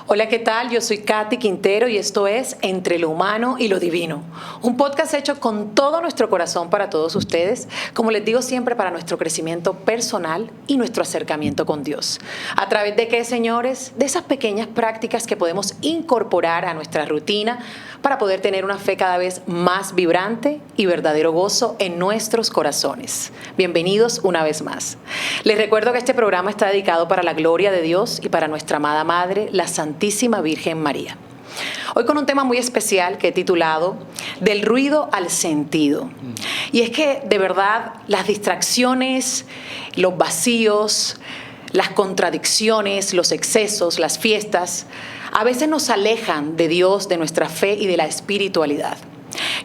Hola, ¿qué tal? Yo soy Katy Quintero y esto es Entre lo Humano y lo Divino, un podcast hecho con todo nuestro corazón para todos ustedes, como les digo siempre, para nuestro crecimiento personal y nuestro acercamiento con Dios. ¿A través de qué, señores? De esas pequeñas prácticas que podemos incorporar a nuestra rutina para poder tener una fe cada vez más vibrante y verdadero gozo en nuestros corazones. Bienvenidos una vez más. Les recuerdo que este programa está dedicado para la gloria de Dios y para nuestra amada Madre, la Santísima Virgen María. Hoy con un tema muy especial que he titulado Del ruido al sentido. Y es que de verdad las distracciones, los vacíos, las contradicciones, los excesos, las fiestas, a veces nos alejan de Dios, de nuestra fe y de la espiritualidad.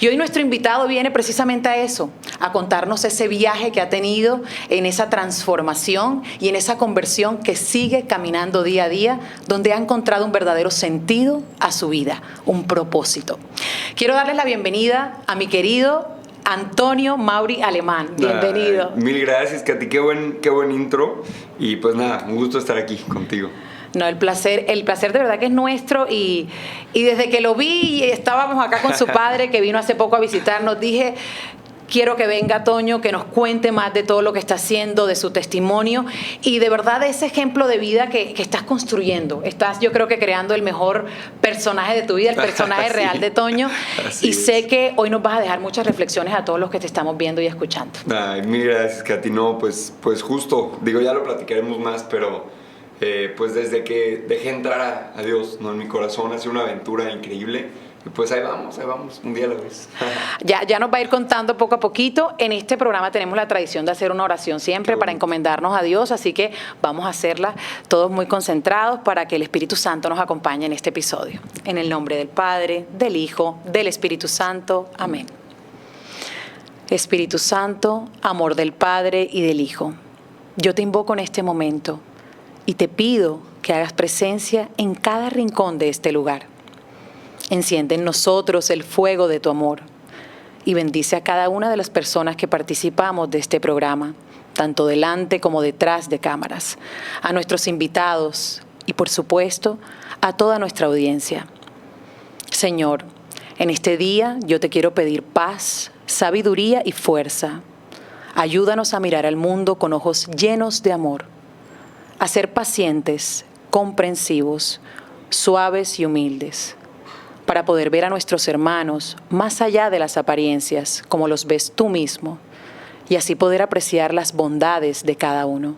Y hoy nuestro invitado viene precisamente a eso, a contarnos ese viaje que ha tenido en esa transformación y en esa conversión que sigue caminando día a día, donde ha encontrado un verdadero sentido a su vida, un propósito. Quiero darles la bienvenida a mi querido Antonio Mauri Alemán. Bienvenido. Mil gracias, Katy, qué buen intro. Y pues nada, un gusto estar aquí contigo. No, el placer de verdad que es nuestro y desde que lo vi y estábamos acá con su padre que vino hace poco a visitarnos, dije, quiero que venga Toño, que nos cuente más de todo lo que está haciendo, de su testimonio y de verdad de ese ejemplo de vida que estás construyendo. Estás, yo creo que creando el mejor personaje de tu vida, el personaje sí, real de Toño. Así y sé que hoy nos vas a dejar muchas reflexiones a todos los que te estamos viendo y escuchando. Ay, mil gracias, Katy. No, pues justo, digo, ya lo platicaremos más, pero pues desde que dejé entrar a Dios, ¿no? En mi corazón ha sido una aventura increíble. Y pues ahí vamos, un día a la vez. Ya nos va a ir contando poco a poquito. En este programa tenemos la tradición de hacer una oración siempre para encomendarnos a Dios, así que vamos a hacerla todos muy concentrados para que el Espíritu Santo nos acompañe en este episodio. En el nombre del Padre, del Hijo, del Espíritu Santo. Amén. Espíritu Santo, amor del Padre y del Hijo, yo te invoco en este momento y te pido que hagas presencia en cada rincón de este lugar. Enciende en nosotros el fuego de tu amor y bendice a cada una de las personas que participamos de este programa, tanto delante como detrás de cámaras, a nuestros invitados y, por supuesto, a toda nuestra audiencia. Señor, en este día yo te quiero pedir paz, sabiduría y fuerza. Ayúdanos a mirar al mundo con ojos llenos de amor, a ser pacientes, comprensivos, suaves y humildes, para poder ver a nuestros hermanos más allá de las apariencias, como los ves tú mismo, y así poder apreciar las bondades de cada uno.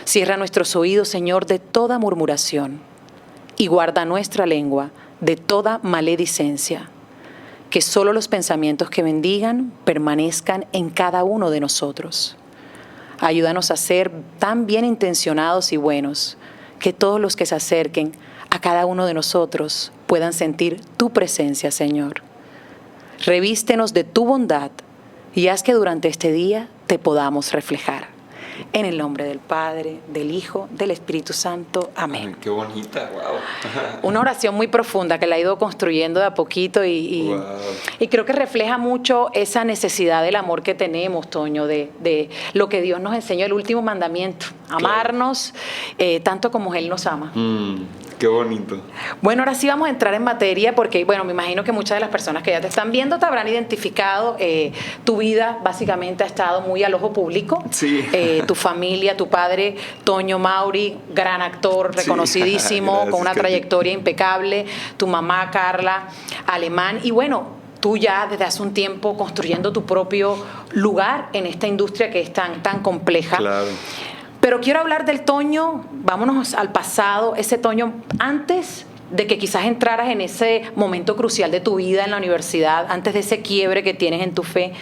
Cierra nuestros oídos, Señor, de toda murmuración, y guarda nuestra lengua de toda maledicencia, que solo los pensamientos que bendigan permanezcan en cada uno de nosotros. Ayúdanos a ser tan bien intencionados y buenos, que todos los que se acerquen a cada uno de nosotros puedan sentir tu presencia, Señor. Revístenos de tu bondad y haz que durante este día te podamos reflejar. En el nombre del Padre, del Hijo, del Espíritu Santo. Amén. Ay, qué bonita, wow. Una oración muy profunda que la he ido construyendo de a poquito y creo que refleja mucho esa necesidad del amor que tenemos, Toño, de lo que Dios nos enseñó, el último mandamiento, amarnos tanto como Él nos ama. Qué bonito. Bueno, ahora sí vamos a entrar en materia porque, bueno, me imagino que muchas de las personas que ya te están viendo te habrán identificado. Tu vida básicamente ha estado muy al ojo público. Sí. Tu familia, tu padre, Toño Mauri, gran actor, reconocidísimo, Gracias, con una Katy. trayectoria impecable. Tu mamá, Carla Alemán. Y bueno, tú ya desde hace un tiempo construyendo tu propio lugar en esta industria que es tan compleja. Claro. Pero quiero hablar del Toño, vámonos al pasado, ese Toño antes de que quizás entraras en ese momento crucial de tu vida en la universidad, antes de ese quiebre que tienes en tu fe.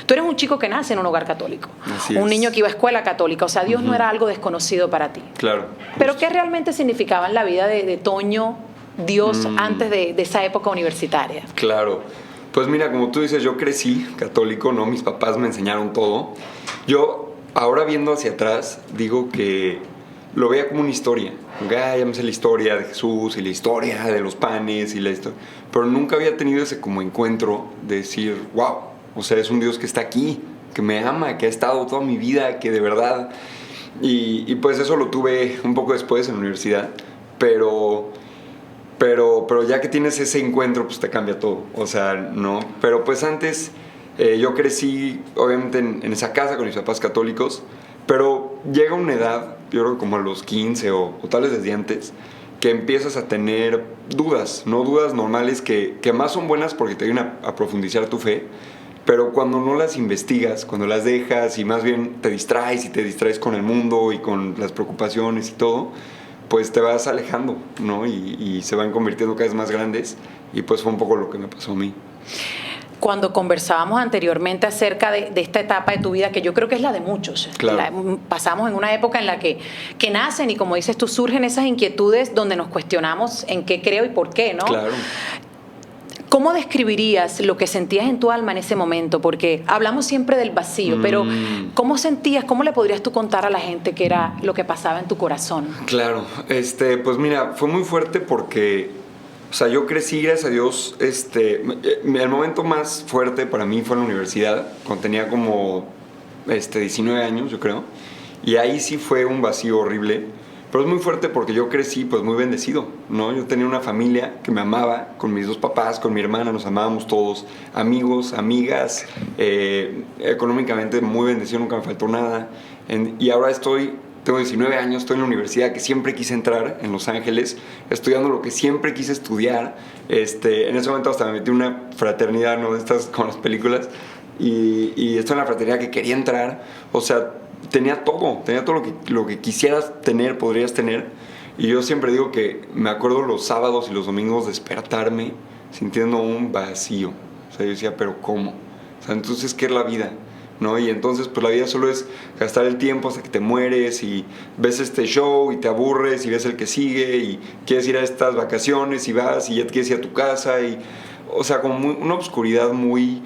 Tú eres un chico que nace en un hogar católico, un niño que iba a escuela católica, o sea, Dios no era algo desconocido para ti. Claro. Pero ¿qué realmente significaba en la vida de Toño Dios antes de esa época universitaria? Claro. Pues mira, como tú dices, yo crecí católico, ¿no? Mis papás me enseñaron todo. Yo, ahora viendo hacia atrás, digo que lo veía como una historia. Ya me sé la historia de Jesús y la historia de los panes y la historia. Pero nunca había tenido ese como encuentro de decir, wow, o sea, es un Dios que está aquí, que me ama, que ha estado toda mi vida, que de verdad... Y pues eso lo tuve un poco después en la universidad. Pero pero ya que tienes ese encuentro, pues te cambia todo. O sea, no. Pero pues antes yo crecí, obviamente, en esa casa con mis papás católicos, pero llega una edad, yo creo que como a los 15 o tal vez desde antes, que empiezas a tener dudas, no dudas normales que más son buenas porque te ayudan a profundizar tu fe, pero cuando no las investigas, cuando las dejas y más bien te distraes y te distraes con el mundo y con las preocupaciones y todo, pues te vas alejando, ¿no? Y se van convirtiendo cada vez más grandes, y pues fue un poco lo que me pasó a mí. Cuando conversábamos anteriormente acerca de esta etapa de tu vida, que yo creo que es la de muchos, Claro. pasamos en una época en la que nacen y, como dices tú, surgen esas inquietudes donde nos cuestionamos en qué creo y por qué, ¿no? Claro. ¿Cómo describirías lo que sentías en tu alma en ese momento? Porque hablamos siempre del vacío, pero ¿cómo sentías, cómo le podrías tú contar a la gente qué era lo que pasaba en tu corazón? Claro, pues mira, fue muy fuerte porque, o sea, yo crecí, gracias a Dios, el momento más fuerte para mí fue en la universidad, cuando tenía como 19 años, yo creo, y ahí sí fue un vacío horrible, pero es muy fuerte porque yo crecí pues muy bendecido, ¿no? Yo tenía una familia que me amaba, con mis dos papás, con mi hermana, nos amábamos todos, amigos, amigas, económicamente muy bendecido, nunca me faltó nada, y ahora tengo 19 años, estoy en la universidad que siempre quise entrar en Los Ángeles, estudiando lo que siempre quise estudiar. En ese momento hasta me metí en una fraternidad, ¿no? De estas con las películas, y estoy en la fraternidad que quería entrar. O sea, tenía todo lo que quisieras tener, podrías tener. Y yo siempre digo que me acuerdo los sábados y los domingos despertarme sintiendo un vacío. O sea, yo decía, ¿pero cómo? O sea, entonces, ¿qué es la vida? ¿No? Y entonces pues la vida solo es gastar el tiempo hasta que te mueres y ves este show y te aburres y ves el que sigue y quieres ir a estas vacaciones y vas y ya te quieres ir a tu casa, y o sea, como una oscuridad muy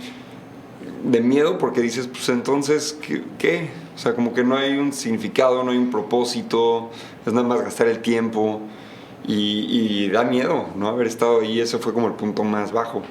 de miedo, porque dices, pues entonces ¿qué? O sea, como que no hay un significado, no hay un propósito, es nada más gastar el tiempo, y da miedo, ¿no? Haber estado ahí. Ese fue como el punto más bajo.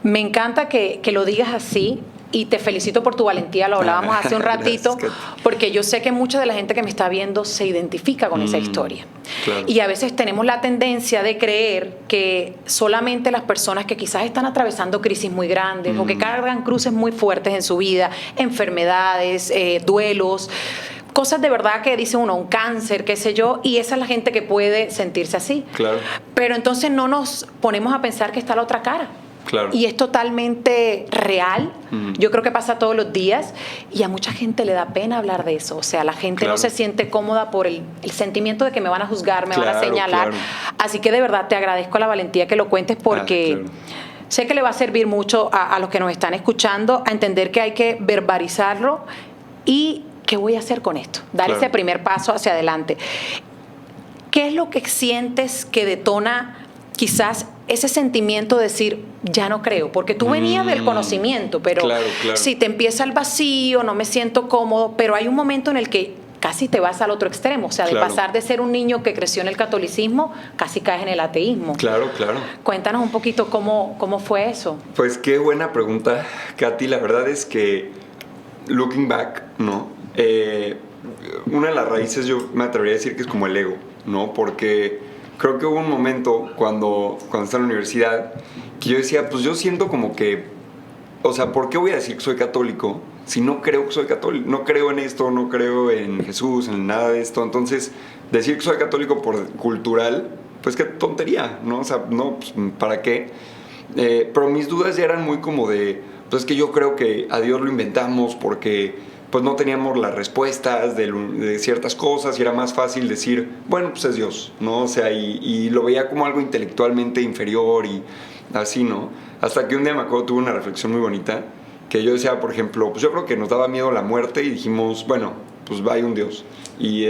Me encanta que lo digas así, y te felicito por tu valentía, lo hablábamos hace un ratito, Gracias, porque yo sé que mucha de la gente que me está viendo se identifica con esa historia. Claro. Y a veces tenemos la tendencia de creer que solamente las personas que quizás están atravesando crisis muy grandes o que cargan cruces muy fuertes en su vida, enfermedades, duelos, cosas de verdad que dice uno, un cáncer, qué sé yo, y esa es la gente que puede sentirse así. Claro. Pero entonces no nos ponemos a pensar que está la otra cara. Claro. Y es totalmente real. Yo creo que pasa todos los días, y a mucha gente le da pena hablar de eso. O sea, la gente no se siente cómoda por el sentimiento de que me van a juzgar, me van a señalar. Así que de verdad te agradezco la valentía que lo cuentes, porque sé que le va a servir mucho a los que nos están escuchando a entender que hay que verbalizarlo y qué voy a hacer con esto. Dar ese primer paso hacia adelante. ¿Qué es lo que sientes que detona quizás ese sentimiento de decir, ya no creo? Porque tú venías del conocimiento, pero si te empieza el vacío, no me siento cómodo, pero hay un momento en el que casi te vas al otro extremo, o sea, de pasar de ser un niño que creció en el catolicismo, casi caes en el ateísmo. Claro. Cuéntanos un poquito cómo fue eso. Pues qué buena pregunta, Katy. La verdad es que, looking back, ¿no? Una de las raíces yo me atrevería a decir que es como el ego, ¿no? Porque creo que hubo un momento cuando estaba en la universidad que yo decía, pues yo siento como que, o sea, ¿por qué voy a decir que soy católico si no creo que soy católico? No creo en esto, no creo en Jesús, en nada de esto. Entonces, decir que soy católico por cultural, pues qué tontería, ¿no? O sea, no, pues, ¿para qué? Pero mis dudas ya eran muy como de, pues es que yo creo que a Dios lo inventamos porque pues no teníamos las respuestas de ciertas cosas, y era más fácil decir, bueno, pues es Dios, ¿no? O sea, y lo veía como algo intelectualmente inferior y así, ¿no? Hasta que un día me acuerdo, tuve una reflexión muy bonita, que yo decía, por ejemplo, pues yo creo que nos daba miedo la muerte y dijimos, bueno, pues hay un Dios. Y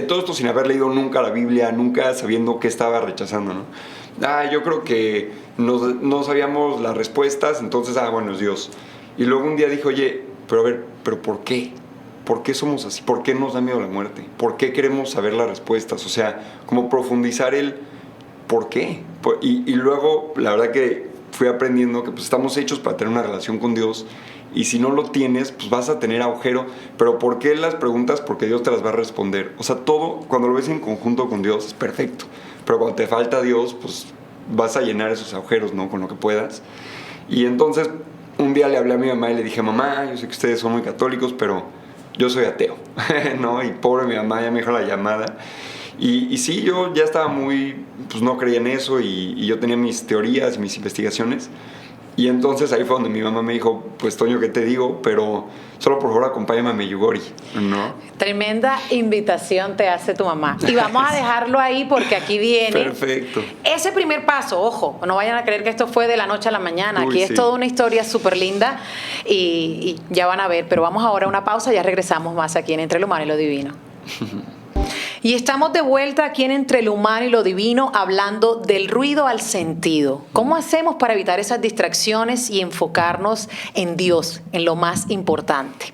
todo esto sin haber leído nunca la Biblia, nunca sabiendo qué estaba rechazando, ¿no? Yo creo que no sabíamos las respuestas, entonces, bueno, es Dios. Y luego un día dije, oye, pero a ver, ¿pero por qué? ¿Por qué somos así? ¿Por qué nos da miedo la muerte? ¿Por qué queremos saber las respuestas? O sea, como profundizar el ¿por qué? Y luego, la verdad que fui aprendiendo que pues estamos hechos para tener una relación con Dios, y si no lo tienes, pues vas a tener agujero. Pero ¿por qué las preguntas? Porque Dios te las va a responder. O sea, todo, cuando lo ves en conjunto con Dios, es perfecto. Pero cuando te falta Dios, pues vas a llenar esos agujeros, ¿no? Con lo que puedas. Y entonces un día le hablé a mi mamá y le dije, mamá, yo sé que ustedes son muy católicos, pero yo soy ateo, ¿no? Y pobre mi mamá ya me dijo la llamada. Y sí, yo ya estaba pues no creía en eso y yo tenía mis teorías, mis investigaciones. Y entonces ahí fue donde mi mamá me dijo, pues Toño, ¿qué te digo? Pero solo por favor acompáñame a Medjugorje, ¿no? Tremenda invitación te hace tu mamá. Y vamos a dejarlo ahí porque aquí viene. Perfecto. Ese primer paso, ojo, no vayan a creer que esto fue de la noche a la mañana. Uy, aquí es sí. toda una historia súper linda y ya van a ver. Pero vamos ahora a una pausa, ya regresamos más aquí en Entre lo Humano y lo Divino. Y estamos de vuelta aquí en Entre lo Humano y lo Divino hablando del ruido al sentido. ¿Cómo hacemos para evitar esas distracciones y enfocarnos en Dios, en lo más importante?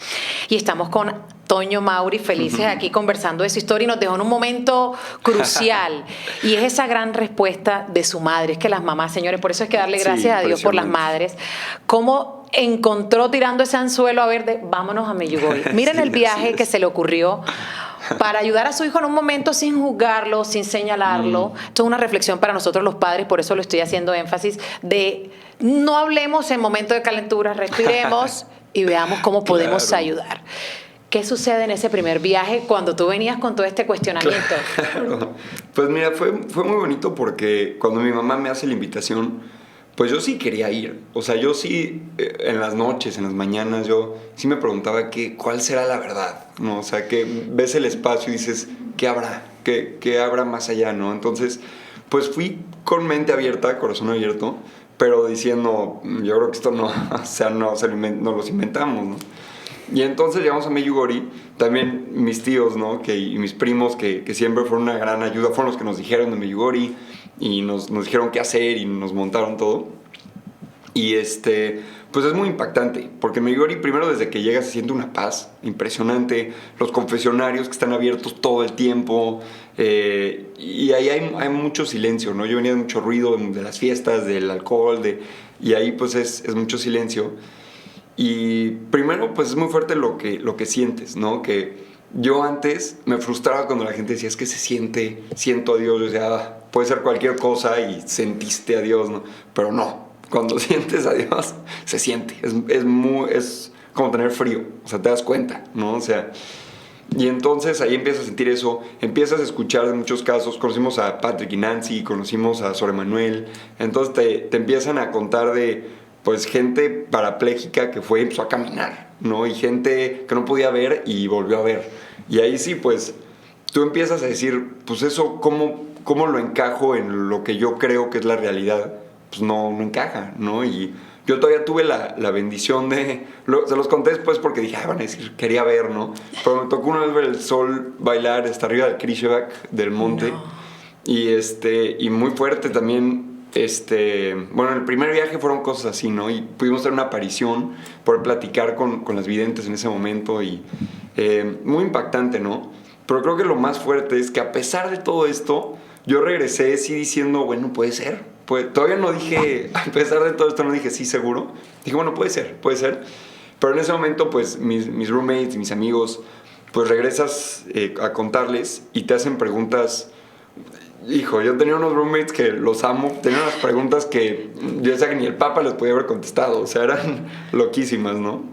Y estamos con Toño Mauri, felices aquí conversando de su historia y nos dejó en un momento crucial. Y es esa gran respuesta de su madre. Es que las mamás, señores, por eso es que darle gracias a Dios por las madres. ¿Cómo encontró tirando ese anzuelo a ver de vámonos a Medjugorje? Miren el viaje que se le ocurrió para ayudar a su hijo en un momento sin juzgarlo, sin señalarlo. Esto es una reflexión para nosotros los padres, por eso lo estoy haciendo énfasis, de no hablemos en momentos de calentura, respiremos y veamos cómo podemos ayudar. ¿Qué sucede en ese primer viaje cuando tú venías con todo este cuestionamiento? Claro. Pues mira, fue muy bonito porque cuando mi mamá me hace la invitación, pues yo sí quería ir. O sea, yo sí, en las noches, en las mañanas, yo sí me preguntaba cuál será la verdad, ¿no? O sea, que ves el espacio y dices, ¿qué habrá? ¿Qué habrá más allá, no? Entonces, pues fui con mente abierta, corazón abierto, pero diciendo, yo creo que esto no, o sea, no los inventamos, ¿no? Y entonces llegamos a Medjugorje, también mis tíos, ¿no? Y mis primos, que siempre fueron una gran ayuda, fueron los que nos dijeron de Medjugorje y nos dijeron qué hacer y nos montaron todo. Y pues es muy impactante, porque en Medjugorje primero desde que llegas se siente una paz impresionante, los confesionarios que están abiertos todo el tiempo, y ahí hay mucho silencio, ¿no? Yo venía de mucho ruido, de las fiestas, del alcohol, y ahí pues es mucho silencio. Y primero, pues es muy fuerte lo que sientes, ¿no? Que yo antes me frustraba cuando la gente decía, es que siento a Dios. Yo decía, puede ser cualquier cosa y sentiste a Dios, ¿no? Pero no, cuando sientes a Dios, se siente. Es como tener frío, o sea, te das cuenta, ¿no? O sea, y entonces ahí empiezas a sentir eso, empiezas a escuchar en muchos casos, conocimos a Patrick y Nancy, conocimos a Sor Emanuel, entonces te empiezan a contar de pues gente parapléjica que fue y empezó a caminar, ¿no? Y gente que no podía ver y volvió a ver. Y ahí sí, pues, tú empiezas a decir, pues eso, ¿cómo lo encajo en lo que yo creo que es la realidad? Pues no encaja, ¿no? Y yo todavía tuve la bendición se los conté después porque dije, van a decir, quería ver, ¿no? Pero me tocó una vez ver el sol bailar hasta arriba del Krishevak, del monte. No. Y muy fuerte también. Bueno, en el primer viaje fueron cosas así, ¿no? Y pudimos tener una aparición, poder platicar con las videntes en ese momento y muy impactante, ¿no? Pero creo que lo más fuerte es que a pesar de todo esto, yo regresé sí diciendo, bueno, puede ser. Todavía no dije, a pesar de todo esto no dije sí seguro. Dije, bueno, puede ser. Pero en ese momento, pues, mis roommates, mis amigos, pues regresas a contarles y te hacen preguntas. Hijo, yo tenía unos roommates que los amo, tenían unas preguntas que yo decía que ni el Papa les podía haber contestado, o sea, eran loquísimas, ¿no?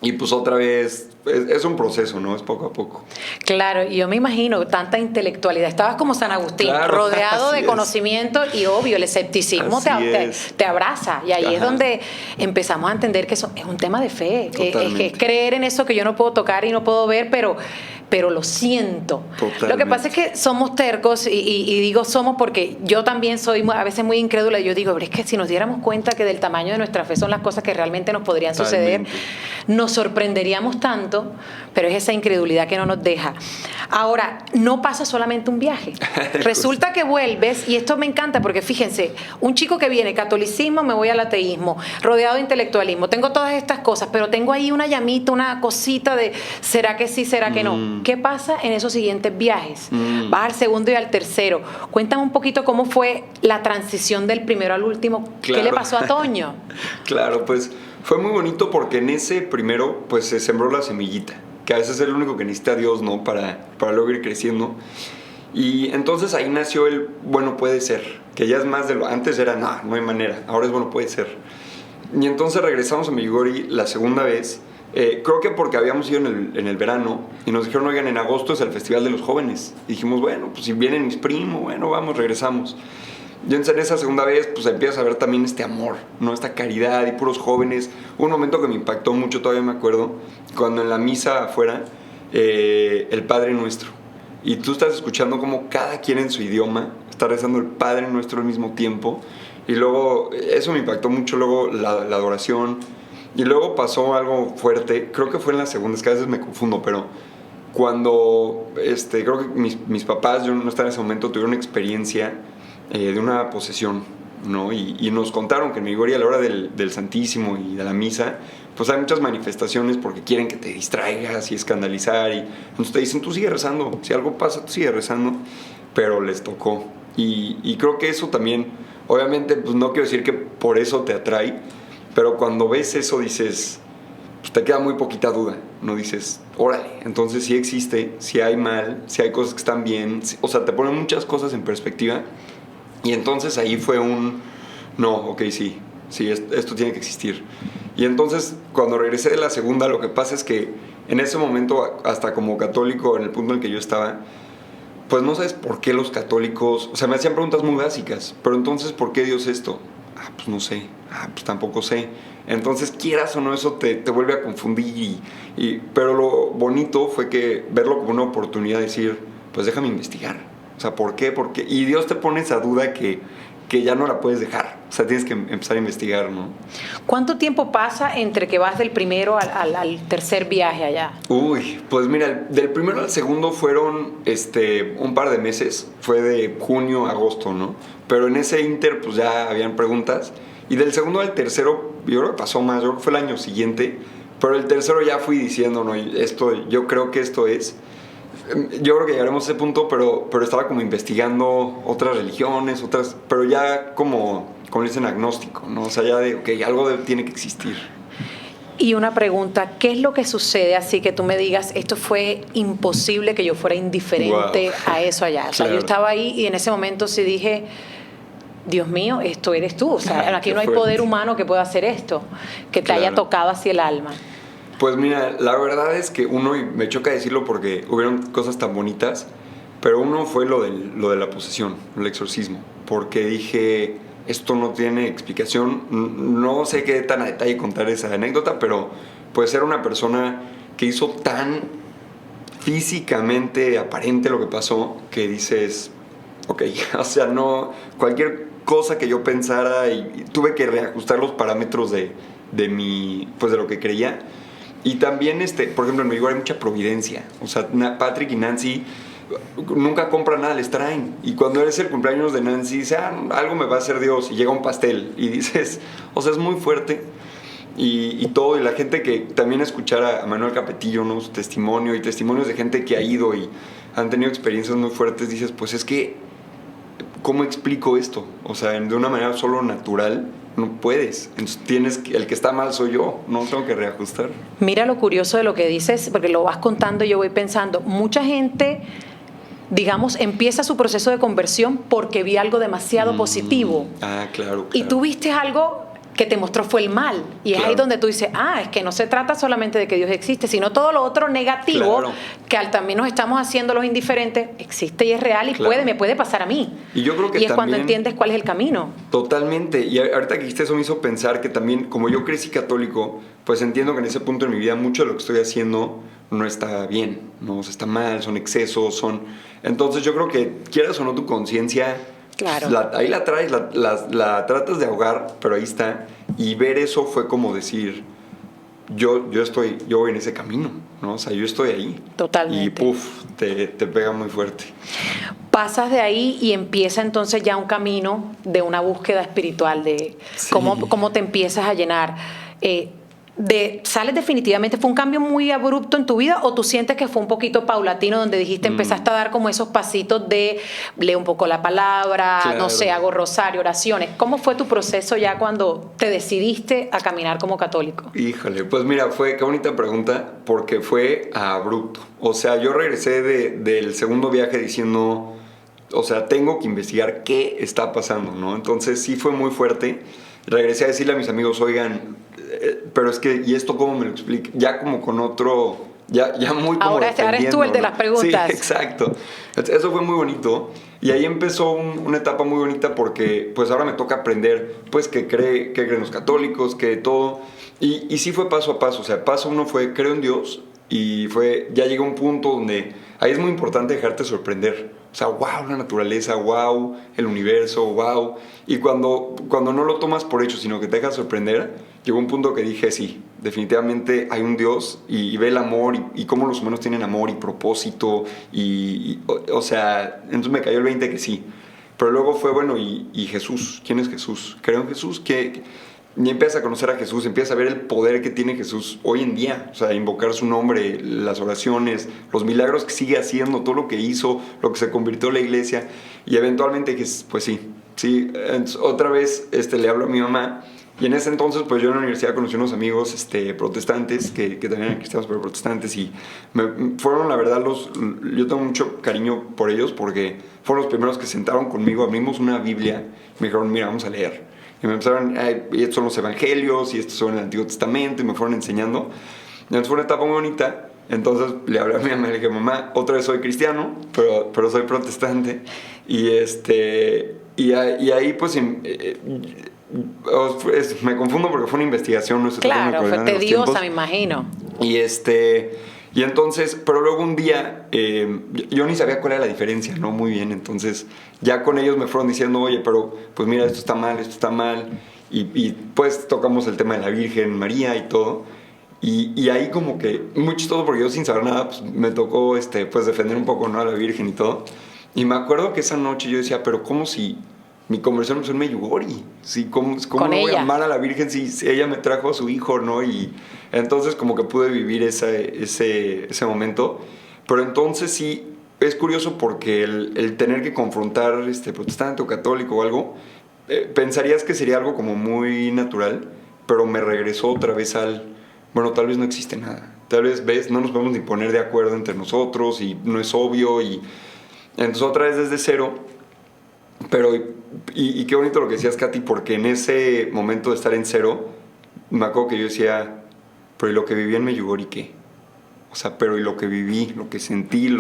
Y pues otra vez, es un proceso, ¿no? Es poco a poco. Claro, y yo me imagino tanta intelectualidad. Estabas como San Agustín, claro, rodeado de conocimiento y obvio, el escepticismo te abraza. Y ahí es donde empezamos a entender que eso es un tema de fe. Es creer en eso que yo no puedo tocar y no puedo ver, pero lo siento. Totalmente. Lo que pasa es que somos tercos y digo somos porque yo también soy a veces muy incrédula. Yo digo, pero es que si nos diéramos cuenta que del tamaño de nuestra fe son las cosas que realmente nos podrían suceder, nos sorprenderíamos tanto, pero es esa incredulidad que no nos deja. Ahora, no pasa solamente un viaje. Resulta que vuelves, y esto me encanta porque fíjense, un chico que viene, catolicismo, me voy al ateísmo, rodeado de intelectualismo, tengo todas estas cosas, pero tengo ahí una llamita, una cosita de ¿será que sí, será que no? ¿Qué pasa en esos siguientes viajes? Vas al segundo y al tercero. Cuéntame un poquito cómo fue la transición del primero al último. Claro. ¿Qué le pasó a Toño? Claro, pues fue muy bonito porque en ese primero pues se sembró la semillita, que a veces es el único que necesita Dios, ¿no? Para luego ir creciendo. Y entonces ahí nació bueno, puede ser, que ya es más de lo... Antes era, no hay manera, ahora es bueno, puede ser. Y entonces regresamos a Medjugorje la segunda vez, creo que porque habíamos ido en el verano y nos dijeron, oigan, en agosto es el Festival de los Jóvenes. Y dijimos, bueno, pues si vienen mis primos, bueno, vamos, regresamos. Y entonces en esa segunda vez, pues empiezas a ver también este amor, ¿no? Esta caridad y puros jóvenes. Un momento que me impactó mucho, todavía me acuerdo, cuando en la misa afuera, el Padre Nuestro. Y tú estás escuchando como cada quien en su idioma está rezando el Padre Nuestro al mismo tiempo. Y luego, eso me impactó mucho, luego la adoración. Y luego pasó algo fuerte, creo que fue en la segunda, es que a veces me confundo, pero cuando, creo que mis papás, yo no estaba en ese momento, tuvieron una experiencia de una posesión, ¿no? Y nos contaron que en Medjugorje a la hora del Santísimo y de la misa, pues hay muchas manifestaciones porque quieren que te distraigas y escandalizar. Y entonces te dicen, tú sigue rezando, si algo pasa, tú sigue rezando, pero les tocó. Y creo que eso también, obviamente, pues no quiero decir que por eso te atrae, pero cuando ves eso dices, pues te queda muy poquita duda, ¿no? Dices, órale, entonces sí existe, sí hay mal, sí hay cosas que están bien, o sea, te ponen muchas cosas en perspectiva. Y entonces ahí fue no, ok, sí, esto tiene que existir. Y entonces cuando regresé de la segunda, lo que pasa es que en ese momento, hasta como católico, en el punto en el que yo estaba, pues no sabes por qué los católicos, o sea, me hacían preguntas muy básicas, pero entonces, ¿por qué Dios esto? Pues no sé, pues tampoco sé. Entonces, quieras o no, eso te vuelve a confundir. Pero lo bonito fue que verlo como una oportunidad de decir, pues déjame investigar. O sea, ¿por qué? Porque, y Dios te pone esa duda que ya no la puedes dejar. O sea, tienes que empezar a investigar, ¿no? ¿Cuánto tiempo pasa entre que vas del primero al tercer viaje allá? Uy, pues mira, del primero al segundo fueron un par de meses. Fue de junio a agosto, ¿no? Pero en ese inter, pues ya habían preguntas. Y del segundo al tercero, yo creo que pasó más. Yo creo que fue el año siguiente. Pero el tercero ya fui diciendo, no, yo creo que esto es... Yo creo que llegaremos a ese punto, pero estaba como investigando otras religiones, pero ya como dicen, agnóstico, ¿no? O sea, ya de, ok, algo tiene que existir. Y una pregunta, ¿qué es lo que sucede así que tú me digas, esto fue imposible que yo fuera indiferente a eso allá? O sea, yo estaba ahí y en ese momento sí dije, Dios mío, esto eres tú. O sea, aquí no hay poder humano que pueda hacer esto, que te haya tocado así el alma. Pues mira, la verdad es que y me choca decirlo porque hubieron cosas tan bonitas, pero uno fue lo de la posesión, el exorcismo, porque dije, esto no tiene explicación, no sé qué tan a detalle contar esa anécdota, pero pues era una persona que hizo tan físicamente aparente lo que pasó, que dices, ok, o sea, no, cualquier cosa que yo pensara, y tuve que reajustar los parámetros de lo que creía. Y también, por ejemplo, en Medjugorje hay mucha providencia. O sea, Patrick y Nancy nunca compran nada, les traen. Y cuando eres el cumpleaños de Nancy, dice, algo me va a hacer Dios. Y llega un pastel. Y dices, o sea, es muy fuerte. Y todo. Y la gente que también escuchar a Manuel Capetillo, ¿no? Su testimonio y testimonios de gente que ha ido y han tenido experiencias muy fuertes, dices, pues es que, ¿cómo explico esto? O sea, de una manera solo natural. No puedes, entonces el que está mal soy yo, no tengo que reajustar. Mira lo curioso de lo que dices, porque lo vas contando y yo voy pensando, mucha gente, digamos, empieza su proceso de conversión porque vi algo demasiado positivo. Claro. Y tú viste algo que te mostró fue el mal. Y es ahí donde tú dices, es que no se trata solamente de que Dios existe, sino todo lo otro negativo que también nos estamos haciendo los indiferentes, existe y es real y me puede pasar a mí. Y yo creo que es cuando entiendes cuál es el camino. Totalmente. Y ahorita que dijiste eso me hizo pensar que también, como yo crecí católico, pues entiendo que en ese punto de mi vida mucho de lo que estoy haciendo no está bien, ¿no? O sea, está mal, son excesos, Entonces yo creo que quieras o no tu conciencia... Claro. Ahí la traes, la tratas de ahogar, pero ahí está. Y ver eso fue como decir, yo voy en ese camino, ¿no? O sea, yo estoy ahí. Totalmente. Y te pega muy fuerte. Pasas de ahí y empieza entonces ya un camino de una búsqueda espiritual, de cómo te empiezas a llenar. ¿Sales definitivamente? ¿Fue un cambio muy abrupto en tu vida o tú sientes que fue un poquito paulatino donde dijiste, empezaste a dar como esos pasitos de leer un poco la palabra, no sé, hago rosario, oraciones? ¿Cómo fue tu proceso ya cuando te decidiste a caminar como católico? Híjole, pues mira, qué bonita pregunta, porque fue abrupto. O sea, yo regresé del segundo viaje diciendo, o sea, tengo que investigar qué está pasando, ¿no? Entonces sí fue muy fuerte. Regresé a decirle a mis amigos, oigan, pero es que, ¿y esto cómo me lo explica? Ya como con otro, ya muy como Ahora eres tú el de ¿no? las preguntas. Sí, exacto. Eso fue muy bonito. Y ahí empezó una etapa muy bonita porque pues ahora me toca aprender pues qué creen los católicos, qué todo. Y sí fue paso a paso. O sea, paso uno fue creo en Dios y ya llegó un punto donde ahí es muy importante dejarte sorprender. O sea, wow, la naturaleza, wow, el universo, wow. Y cuando no lo tomas por hecho, sino que te dejas sorprender, llegó un punto que dije, sí, definitivamente hay un Dios y ve el amor y cómo los humanos tienen amor y propósito. O sea, entonces me cayó el 20 que sí. Pero luego fue, bueno, ¿y Jesús? ¿Quién es Jesús? Creo en Jesús. Y empiezas a conocer a Jesús, empiezas a ver el poder que tiene Jesús hoy en día. O sea, invocar su nombre, las oraciones, los milagros que sigue haciendo, todo lo que hizo, lo que se convirtió en la iglesia. Y eventualmente, pues sí. Otra vez le hablo a mi mamá. Y en ese entonces, pues yo en la universidad conocí unos amigos protestantes, que también eran cristianos, pero protestantes. Y fueron, la verdad, yo tengo mucho cariño por ellos porque fueron los primeros que sentaron conmigo, abrimos una Biblia y me dijeron, mira, vamos a leer. Y me empezaron, y estos son los evangelios, y estos son el Antiguo Testamento, y me fueron enseñando. Entonces fue una etapa muy bonita. Entonces le hablé a mi mamá y le dije, mamá, otra vez soy cristiano, pero soy protestante. Y ahí pues me confundo porque fue una investigación. No sé, claro, fue tediosa, me imagino. Y entonces, pero luego un día, yo ni sabía cuál era la diferencia, ¿no? Muy bien, entonces ya con ellos me fueron diciendo, oye, pero pues mira, esto está mal. Y pues tocamos el tema de la Virgen María y todo. Y ahí como que, muy chistoso porque yo sin saber nada, pues me tocó pues defender un poco, ¿no? A la Virgen y todo. Y me acuerdo que esa noche yo decía, pero ¿cómo si mi conversión es en Medjugorje? ¿Sí? ¿Cómo no voy a amar a la Virgen si ella me trajo a su hijo, ¿no? Y entonces como que pude vivir ese momento. Pero entonces sí, es curioso porque el tener que confrontar protestante o católico o algo, pensarías que sería algo como muy natural, pero me regresó otra vez bueno, tal vez no existe nada. Tal vez, ¿ves? No nos podemos ni poner de acuerdo entre nosotros y no es obvio. Y entonces otra vez desde cero. Pero, y qué bonito lo que decías, Katy, porque en ese momento de estar en cero, me acuerdo que yo decía, pero ¿y lo que viví en Medjugorje qué? O sea, pero ¿y lo que viví, lo que sentí,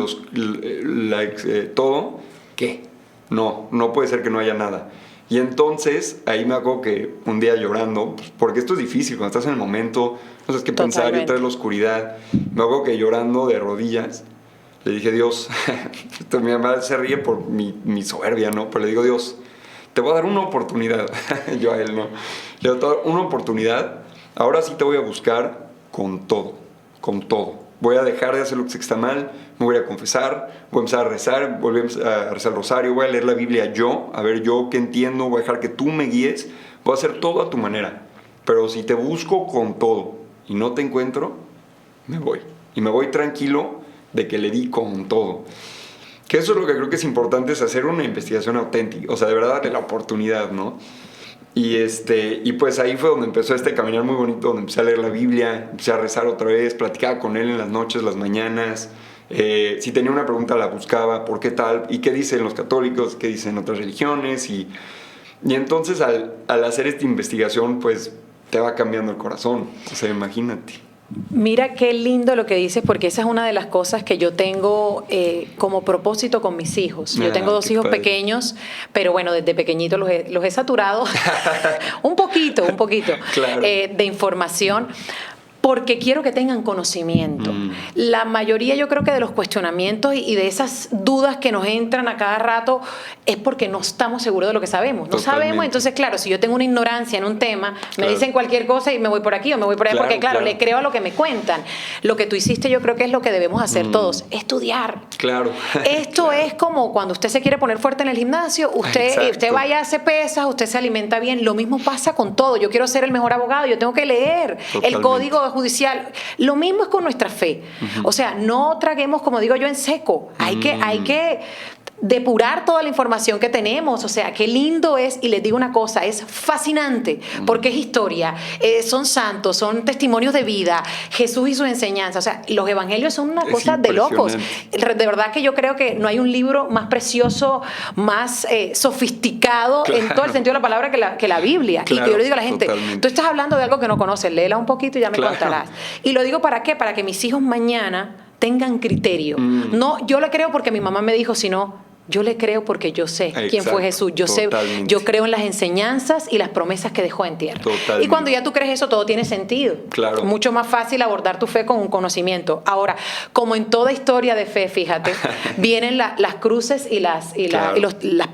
todo? ¿Qué? No puede ser que no haya nada. Y entonces, ahí me acuerdo que un día llorando, porque esto es difícil, cuando estás en el momento, no sabes qué pensar, y otra vez la oscuridad. Me acuerdo que llorando de rodillas, le dije, Dios, mi mamá se ríe por mi soberbia, ¿no? Pero le digo, Dios, te voy a dar una oportunidad. Yo a él, ¿no? Le voy a dar una oportunidad. Ahora sí te voy a buscar con todo. Voy a dejar de hacer lo que sé que está mal, me voy a confesar, voy a empezar a rezar, voy a rezar el rosario, voy a leer la Biblia a ver yo qué entiendo, voy a dejar que tú me guíes, voy a hacer todo a tu manera. Pero si te busco con todo y no te encuentro, me voy. Y me voy tranquilo de que le di con todo. Que eso es lo que creo que es importante, es hacer una investigación auténtica, o sea, de verdad darle la oportunidad, ¿no? Y pues ahí fue donde empezó caminar muy bonito, donde empecé a leer la Biblia, empecé a rezar otra vez, platicaba con él en las noches, las mañanas. Si tenía una pregunta la buscaba, ¿por qué tal? ¿Y qué dicen los católicos? ¿Qué dicen otras religiones? Y entonces al hacer esta investigación, pues te va cambiando el corazón. O sea, imagínate. Mira qué lindo lo que dices, porque esa es una de las cosas que yo tengo como propósito con mis hijos. Yo tengo dos hijos pequeños, pero bueno, desde pequeñitos los he saturado un poquito claro. De información, porque quiero que tengan conocimiento. La mayoría, yo creo que de los cuestionamientos y de esas dudas que nos entran a cada rato es porque no estamos seguros de lo que sabemos. No sabemos, entonces claro, si yo tengo una ignorancia en un tema, me dicen cualquier cosa y me voy por aquí o me voy por allá, porque claro, le creo a lo que me cuentan. Lo que tú hiciste yo creo que es lo que debemos hacer todos, estudiar. Claro. Esto es como cuando usted se quiere poner fuerte en el gimnasio, usted vaya a hacer pesas, usted se alimenta bien, lo mismo pasa con todo. Yo quiero ser el mejor abogado, yo tengo que leer el código judicial. Lo mismo es con nuestra fe. O sea, no traguemos, como digo yo, en seco. Hay que depurar toda la información que tenemos. O sea, qué lindo es, y les digo una cosa, es fascinante, porque es historia, son santos, son testimonios de vida, Jesús y sus enseñanzas. O sea, los evangelios son una cosa de locos. De verdad que yo creo que no hay un libro más precioso, más sofisticado, en todo el sentido de la palabra, que la Biblia. Claro, y que yo le digo a la gente, totalmente. Tú estás hablando de algo que no conoces, léela un poquito y ya me contarás. Y lo digo ¿para qué? Para que mis hijos mañana tengan criterio. No, yo le creo porque mi mamá me dijo, sino yo le creo porque yo sé quién fue Jesús. Yo creo en las enseñanzas y las promesas que dejó en tierra. Totalmente. Y cuando ya tú crees eso, todo tiene sentido. Claro. Mucho más fácil abordar tu fe con un conocimiento. Ahora, como en toda historia de fe, fíjate, vienen las cruces y las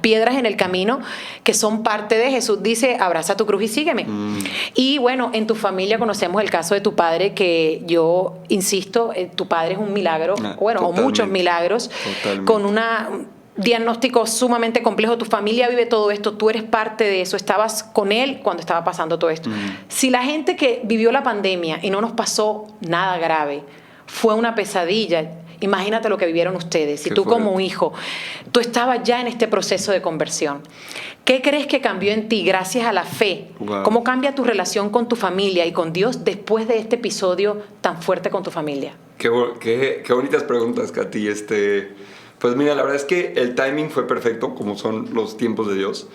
piedras en el camino que son parte de. Jesús dice, abraza tu cruz y sígueme. Y bueno, en tu familia conocemos el caso de tu padre, que yo insisto, tu padre es un milagro, o muchos milagros, con una diagnóstico sumamente complejo. Tu familia vive todo esto, tú eres parte de eso, estabas con él cuando estaba pasando todo esto. Si la gente que vivió la pandemia y no nos pasó nada grave fue una pesadilla, imagínate lo que vivieron ustedes. Si tú como hijo, tú estabas ya en este proceso de conversión. ¿Qué crees que cambió en ti gracias a la fe? Wow. ¿Cómo cambia tu relación con tu familia y con Dios después de este episodio tan fuerte con tu familia? Qué bonitas preguntas, Katy. Pues mira, la verdad es que el timing fue perfecto, como son los tiempos de Dios,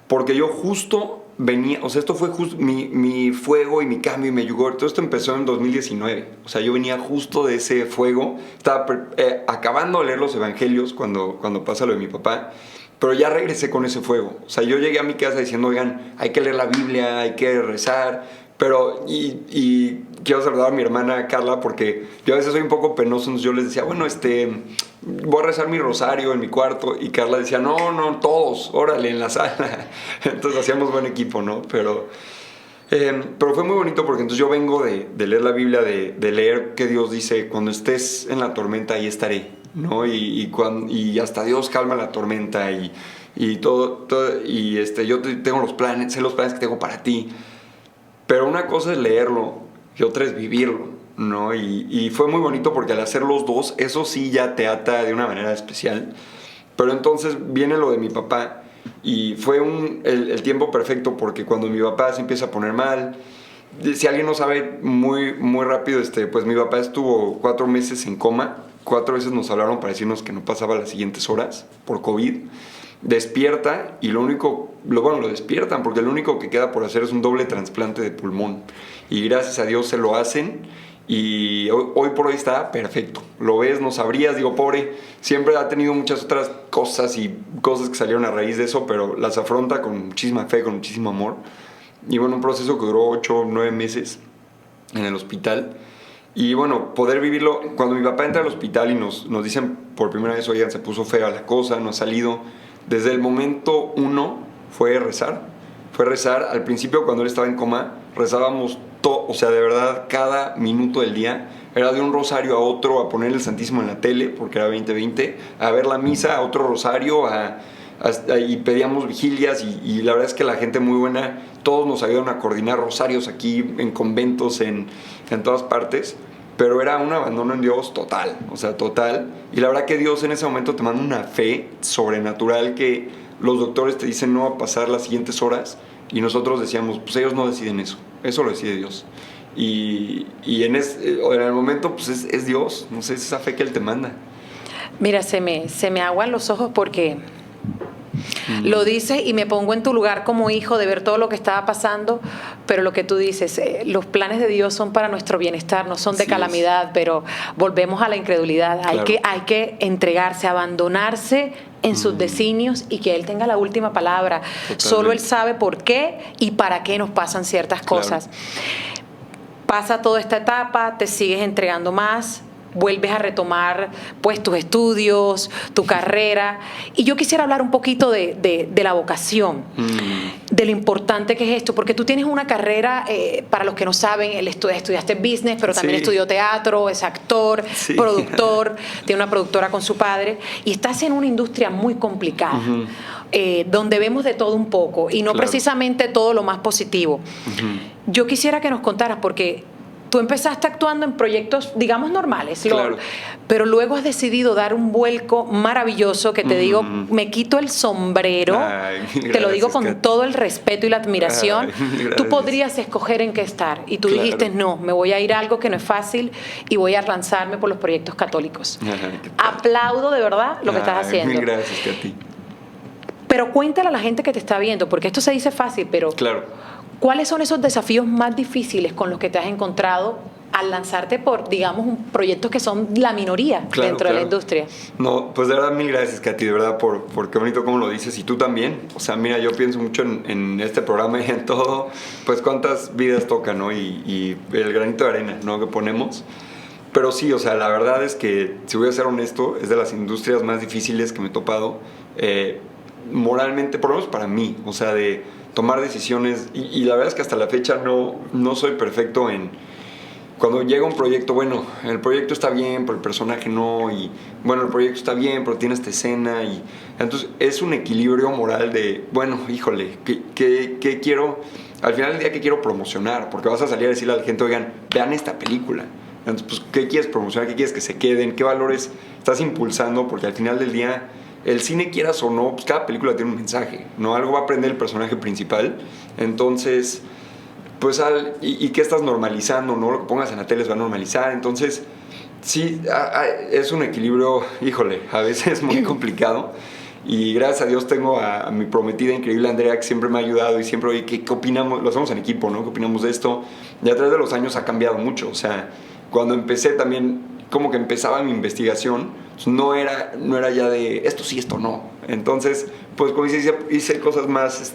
porque yo justo venía, o sea, esto fue justo mi fuego y mi cambio y mi yugo. Todo esto empezó en 2019, o sea, yo venía justo de ese fuego, estaba acabando de leer los evangelios cuando pasa lo de mi papá, pero ya regresé con ese fuego. O sea, yo llegué a mi casa diciendo, oigan, hay que leer la Biblia, hay que rezar. Pero, y quiero saludar a mi hermana Carla, porque yo a veces soy un poco penoso, entonces yo les decía, bueno, voy a rezar mi rosario en mi cuarto, y Carla decía, no, todos, órale, en la sala. Entonces hacíamos buen equipo, ¿no? Pero fue muy bonito, porque entonces yo vengo de leer la Biblia, de leer que Dios dice, cuando estés en la tormenta, ahí estaré, ¿no? Y hasta Dios calma la tormenta, y todo y yo tengo los planes, sé los planes que tengo para ti. Pero una cosa es leerlo y otra es vivirlo, ¿no? Y fue muy bonito, porque al hacer los dos, eso sí ya te ata de una manera especial. Pero entonces viene lo de mi papá, y fue el tiempo perfecto, porque cuando mi papá se empieza a poner mal, si alguien no sabe, muy, muy rápido, pues mi papá estuvo 4 meses en coma. 4 veces nos hablaron para decirnos que no pasaba las siguientes horas por COVID. Despierta, y lo despiertan, porque lo único que queda por hacer es un doble trasplante de pulmón, y gracias a Dios se lo hacen, y hoy por hoy está perfecto. Lo ves, no sabrías, digo, pobre, siempre ha tenido muchas otras cosas y cosas que salieron a raíz de eso, pero las afronta con muchísima fe, con muchísimo amor. Y bueno, un proceso que duró 8 o 9 meses en el hospital. Y bueno, poder vivirlo, cuando mi papá entra al hospital y nos dicen por primera vez, oigan, se puso fea la cosa, no ha salido. Desde el momento 1 fue rezar. Al principio, cuando él estaba en coma, rezábamos todo, o sea, de verdad, cada minuto del día. Era de un rosario a otro, a poner el Santísimo en la tele, porque era 2020, a ver la misa, a otro rosario, y pedíamos vigilias, y la verdad es que la gente muy buena, todos nos ayudaron a coordinar rosarios aquí, en conventos, en todas partes. Pero era un abandono en Dios total, o sea, total. Y la verdad que Dios en ese momento te manda una fe sobrenatural, que los doctores te dicen no va a pasar las siguientes horas, y nosotros decíamos, pues ellos no deciden eso lo decide Dios. Y en el momento, pues es Dios, no sé, es esa fe que Él te manda. Mira, se me aguan los ojos, porque lo dices y me pongo en tu lugar como hijo, de ver todo lo que estaba pasando, pero lo que tú dices, los planes de Dios son para nuestro bienestar, no son de calamidad, pero volvemos a la incredulidad. Claro. Hay que entregarse, abandonarse en sus designios, y que Él tenga la última palabra. Totalmente. Solo Él sabe por qué y para qué nos pasan ciertas cosas. Pasa toda esta etapa, te sigues entregando más, vuelves a retomar pues tus estudios, tu carrera, y yo quisiera hablar un poquito de la vocación, de lo importante que es esto, porque tú tienes una carrera, para los que no saben, estudiaste business, pero también estudió teatro, es actor, productor, tiene una productora con su padre, y estás en una industria muy complicada, donde vemos de todo un poco, y no precisamente todo lo más positivo. Yo quisiera que nos contaras, porque tú empezaste actuando en proyectos, digamos, normales, Claro. pero luego has decidido dar un vuelco maravilloso que te digo, me quito el sombrero, Ay, te lo digo gracias, con Katy. todo el respeto y la admiración. Ay, gracias. Tú podrías escoger en qué estar y tú Claro. dijiste, no, me voy a ir a algo que no es fácil y voy a lanzarme por los proyectos católicos. Ay, qué padre. Aplaudo de verdad lo que estás Ay, haciendo. mil gracias, Katy. Pero cuéntale a la gente que te está viendo, porque esto se dice fácil, pero Claro. ¿cuáles son esos desafíos más difíciles con los que te has encontrado al lanzarte por, digamos, proyectos que son la minoría Claro, dentro de la claro. industria? No, pues de verdad mil gracias, Katy, de verdad por qué bonito como lo dices, y tú también. O sea, mira, yo pienso mucho en este programa y en todo, pues cuántas vidas tocan, ¿no? Y el granito de arena, ¿no? Que ponemos. Pero sí, o sea, la verdad es que, si voy a ser honesto, es de las industrias más difíciles que me he topado, moralmente, por lo menos para mí, o sea, de tomar decisiones, y la verdad es que hasta la fecha no soy perfecto en... Cuando llega un proyecto, bueno, el proyecto está bien, pero el personaje no, y bueno, el proyecto está bien, pero tiene esta escena, y entonces es un equilibrio moral de, bueno, híjole, ¿qué quiero? Al final del día, ¿qué quiero promocionar? Porque vas a salir a decirle a la gente, oigan, vean esta película. Entonces, pues, ¿qué quieres promocionar? ¿Qué quieres que se queden? ¿Qué valores estás impulsando? Porque al final del día, el cine, quieras o no, pues cada película tiene un mensaje, ¿no? Algo va a aprender el personaje principal. Entonces, pues, y qué estás normalizando, ¿no? Lo que pongas en la tele se va a normalizar. Entonces, sí, es un equilibrio, híjole, a veces muy complicado. Y gracias a Dios tengo a mi prometida increíble Andrea, que siempre me ha ayudado y siempre, oye, ¿qué opinamos? Lo hacemos en equipo, ¿no? ¿Qué opinamos de esto? Y a través de los años ha cambiado mucho. O sea, cuando empecé también, como que empezaba mi investigación, pues no era ya de esto sí, esto no. Entonces, pues como hice cosas más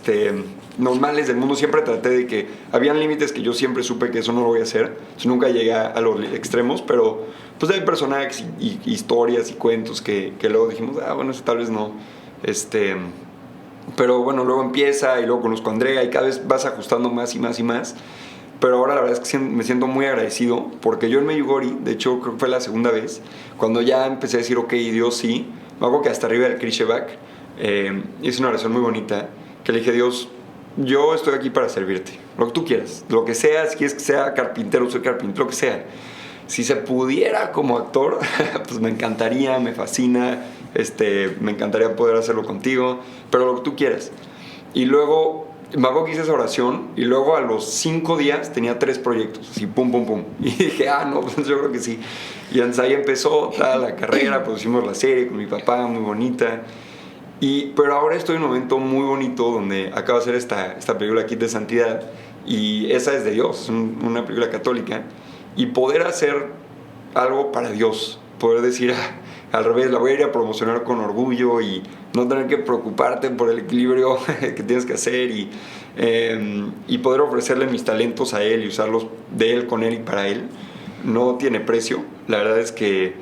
normales del mundo. Siempre traté de que habían límites que yo siempre supe que eso no lo voy a hacer. Entonces, nunca llegué a los extremos, pero pues hay personajes y historias y cuentos que luego dijimos, bueno, eso tal vez no. Pero bueno, luego empieza y luego conozco a Andrea y cada vez vas ajustando más y más y más. Pero ahora la verdad es que me siento muy agradecido porque yo en Medjugorje, de hecho creo que fue la segunda vez, cuando ya empecé a decir, ok, Dios sí, me hago que hasta arriba del Krishevak, hice una oración muy bonita que le dije, Dios, yo estoy aquí para servirte, lo que tú quieras, lo que sea, si quieres que sea carpintero, soy carpintero, lo que sea. Si se pudiera como actor, pues me encantaría, me fascina, me encantaría poder hacerlo contigo, pero lo que tú quieras. Y luego me acuerdo que hice esa oración y luego a los 5 días tenía 3 proyectos, así pum, pum, pum. Y dije, no, pues yo creo que sí. Y entonces ahí empezó toda la carrera, pues hicimos la serie con mi papá, muy bonita. Pero ahora estoy en un momento muy bonito donde acabo de hacer esta película Kit de Santidad y esa es de Dios, es una película católica. Y poder hacer algo para Dios, poder decir, al revés, la voy a ir a promocionar con orgullo y no tener que preocuparte por el equilibrio que tienes que hacer y poder ofrecerle mis talentos a Él y usarlos de Él, con Él y para Él, no tiene precio. La verdad es que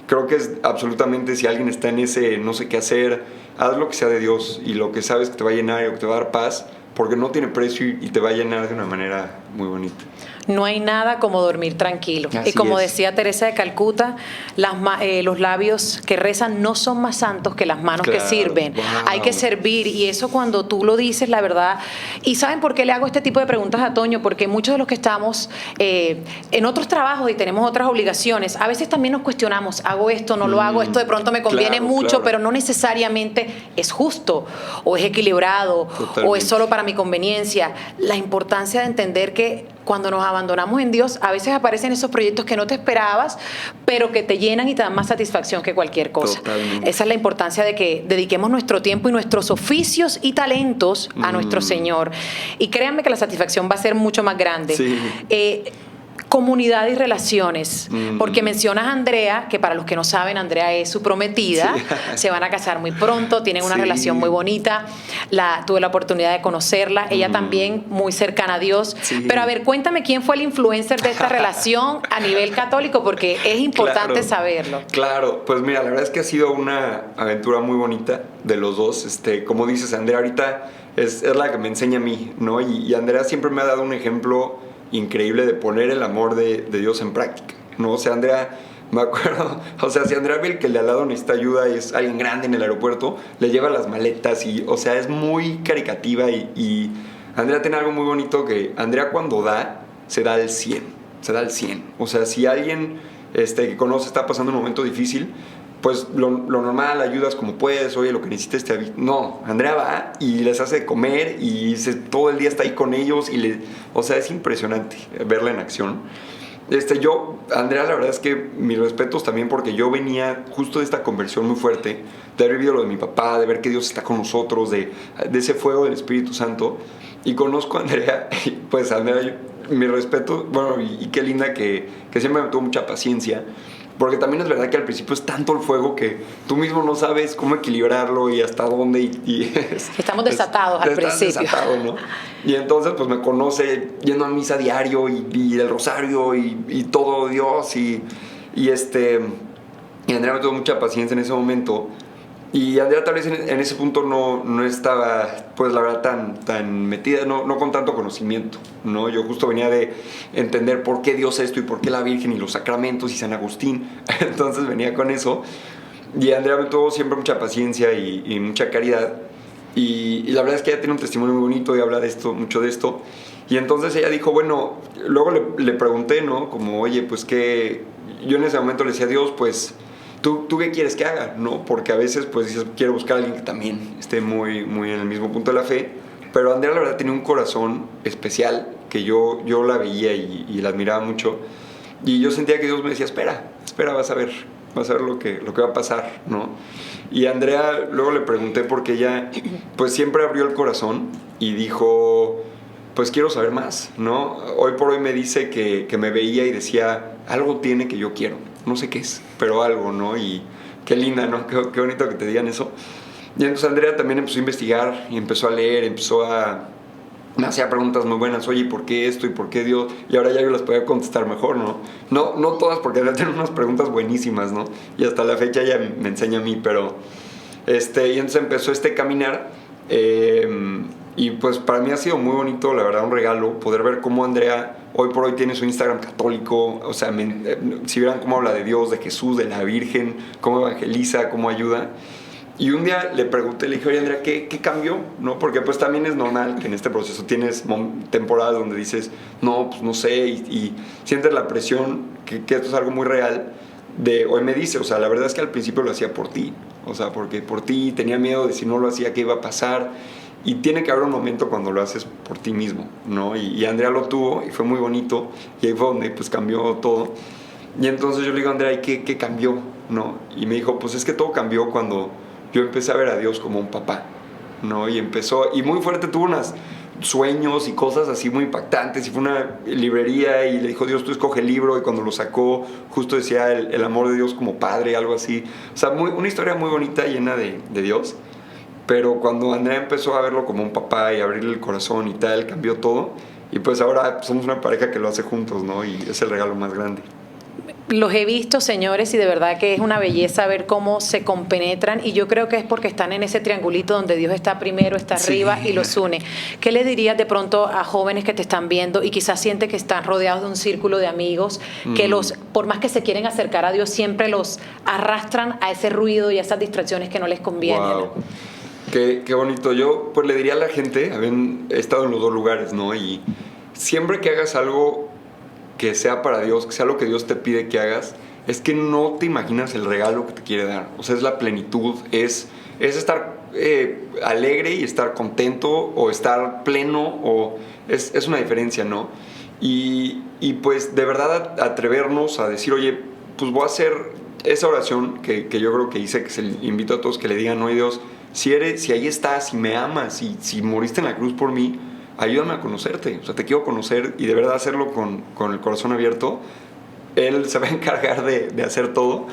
creo que es absolutamente, si alguien está en ese no sé qué hacer, haz lo que sea de Dios y lo que sabes que te va a llenar y que te va a dar paz, porque no tiene precio y te va a llenar de una manera muy bonita. No hay nada como dormir tranquilo. Así y como es. decía Teresa de Calcuta, los labios que rezan no son más santos que las manos que Claro, sirven. wow. Hay que servir y eso cuando tú lo dices, la verdad. ¿Y saben por qué le hago este tipo de preguntas a Toño? Porque muchos de los que estamos en otros trabajos y tenemos otras obligaciones, a veces también nos cuestionamos, hago esto, no lo hago, esto de pronto me conviene claro, mucho, claro. pero no necesariamente es justo o es equilibrado. Totalmente. O es solo para mi conveniencia. La importancia de entender que cuando nos abandonamos en Dios, a veces aparecen esos proyectos que no te esperabas, pero que te llenan y te dan más satisfacción que cualquier cosa. Totalmente. Esa es la importancia de que dediquemos nuestro tiempo y nuestros oficios y talentos a nuestro Señor. Y créanme que la satisfacción va a ser mucho más grande. Sí. Comunidad y relaciones, porque mencionas a Andrea, que para los que no saben, Andrea es su prometida, Sí. se van a casar muy pronto, tienen una Sí. relación muy bonita, tuve la oportunidad de conocerla, ella también muy cercana a Dios, Sí. pero a ver, cuéntame quién fue el influencer de esta relación a nivel católico, porque es importante Claro. saberlo. Claro, pues mira, la verdad es que ha sido una aventura muy bonita de los dos. Como dices, Andrea ahorita es la que me enseña a mí, ¿no? Y Andrea siempre me ha dado un ejemplo increíble de poner el amor de Dios en práctica, ¿no? O sea, Andrea, me acuerdo, o sea, si Andrea ve que el de al lado necesita ayuda y es alguien grande en el aeropuerto, le lleva las maletas y, o sea, es muy caricativa y Andrea tiene algo muy bonito que Andrea cuando da, se da al 100. se da al 100. O sea, si alguien que conoce está pasando un momento difícil, pues lo normal, ayudas como puedes, oye, lo que necesites No, Andrea va y les hace de comer y todo el día está ahí con ellos o sea, es impresionante verla en acción. Andrea, la verdad es que mis respetos también, porque yo venía justo de esta conversión muy fuerte, de haber vivido lo de mi papá, de ver que Dios está con nosotros, de ese fuego del Espíritu Santo, y conozco a Andrea, y pues Andrea, mi respeto, bueno, y qué linda que siempre me tuvo mucha paciencia, porque también es verdad que al principio es tanto el fuego que tú mismo no sabes cómo equilibrarlo y hasta dónde. Estamos desatados al principio. Desatado, ¿no? Y entonces pues me conoce yendo a misa diario y el rosario y todo Dios y Andrea me tuvo mucha paciencia en ese momento. Y Andrea tal vez en ese punto no estaba, pues la verdad, tan metida, no con tanto conocimiento, ¿no? Yo justo venía de entender por qué Dios esto y por qué la Virgen y los sacramentos y San Agustín. Entonces venía con eso. Y Andrea me tuvo siempre mucha paciencia y mucha caridad. Y la verdad es que ella tiene un testimonio muy bonito y habla mucho de esto. Y entonces ella dijo, bueno, luego le pregunté, ¿no? Como, oye, pues que yo en ese momento le decía a Dios, pues... ¿Tú qué quieres que haga? ¿No? Porque a veces pues dices, quiero buscar a alguien que también esté muy, muy en el mismo punto de la fe. Pero Andrea la verdad tenía un corazón especial que yo la veía y la admiraba mucho. Y yo sentía que Dios me decía, espera, vas a ver lo que va a pasar, ¿no? Y Andrea, luego le pregunté porque ella pues siempre abrió el corazón y dijo, pues quiero saber más, ¿no? Hoy por hoy me dice que me veía y decía, algo tiene que yo quiero. No sé qué es, pero algo, ¿no? Y qué linda, ¿no? Qué bonito que te digan eso. Y entonces Andrea también empezó a investigar y empezó a leer, me hacía preguntas muy buenas, oye, ¿por qué esto y por qué Dios? Y ahora ya yo las podía contestar mejor, ¿no? No todas, porque Andrea tiene unas preguntas buenísimas, ¿no? Y hasta la fecha ella me enseña a mí, pero... y entonces empezó caminar, y pues para mí ha sido muy bonito, la verdad, un regalo, poder ver cómo Andrea hoy por hoy tiene su Instagram católico, o sea, si vieran cómo habla de Dios, de Jesús, de la Virgen, cómo evangeliza, cómo ayuda. Y un día le pregunté, le dije, oye Andrea, ¿qué cambió? ¿No? Porque pues también es normal que en este proceso tienes temporadas donde dices, no, pues no sé, y sientes la presión, que esto es algo muy real. Hoy me dice, o sea, la verdad es que al principio lo hacía por ti, o sea, porque por ti tenía miedo de si no lo hacía, qué iba a pasar. Y tiene que haber un momento cuando lo haces por ti mismo, ¿no? Y Andrea lo tuvo y fue muy bonito. Y ahí fue donde pues cambió todo. Y entonces yo le digo a Andrea, ¿y qué cambió? ¿No? Y me dijo, pues es que todo cambió cuando yo empecé a ver a Dios como un papá, ¿no? Y muy fuerte, tuvo unos sueños y cosas así muy impactantes. Y fue una librería y le dijo, Dios, tú escoge el libro. Y cuando lo sacó, justo decía el amor de Dios como padre, algo así. O sea, una historia muy bonita, llena de Dios. Pero cuando Andrea empezó a verlo como un papá y abrirle el corazón y tal, cambió todo. Y pues ahora somos una pareja que lo hace juntos, ¿no? Y es el regalo más grande. Los he visto, señores, y de verdad que es una belleza ver cómo se compenetran, y yo creo que es porque están en ese triangulito donde Dios está primero, está arriba y los une. ¿Qué le dirías de pronto a jóvenes que te están viendo y quizás sienten que están rodeados de un círculo de amigos que por más que se quieren acercar a Dios, siempre los arrastran a ese ruido y a esas distracciones que no les convienen? Wow. Qué bonito. Yo pues le diría a la gente, he estado en los dos lugares, ¿no? Y siempre que hagas algo que sea para Dios, que sea lo que Dios te pide que hagas, es que no te imaginas el regalo que te quiere dar. O sea, es la plenitud, es estar alegre y estar contento, o estar pleno, o es una diferencia, ¿no? Y pues de verdad atrevernos a decir, oye, pues voy a hacer esa oración que yo creo que hice, que se invito a todos que le digan, oye Dios, si ahí estás, si me amas, si moriste en la cruz por mí, ayúdame a conocerte. O sea, te quiero conocer, y de verdad hacerlo con el corazón abierto. Él se va a encargar de hacer todo.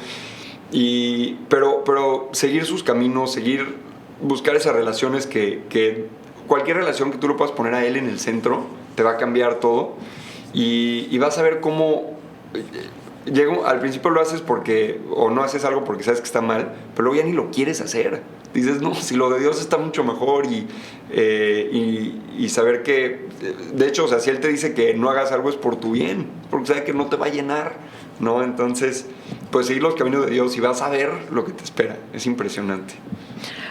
Pero seguir sus caminos, buscar esas relaciones que cualquier relación que tú lo puedas poner a Él en el centro, te va a cambiar todo. Y vas a ver cómo... al principio lo haces o no haces algo porque sabes que está mal, pero luego ya ni lo quieres hacer. Dices, no, si lo de Dios está mucho mejor, y saber que, de hecho, o sea, si Él te dice que no hagas algo es por tu bien, porque sabe que no te va a llenar, ¿no? Entonces, pues seguir los caminos de Dios y vas a ver lo que te espera. Es impresionante.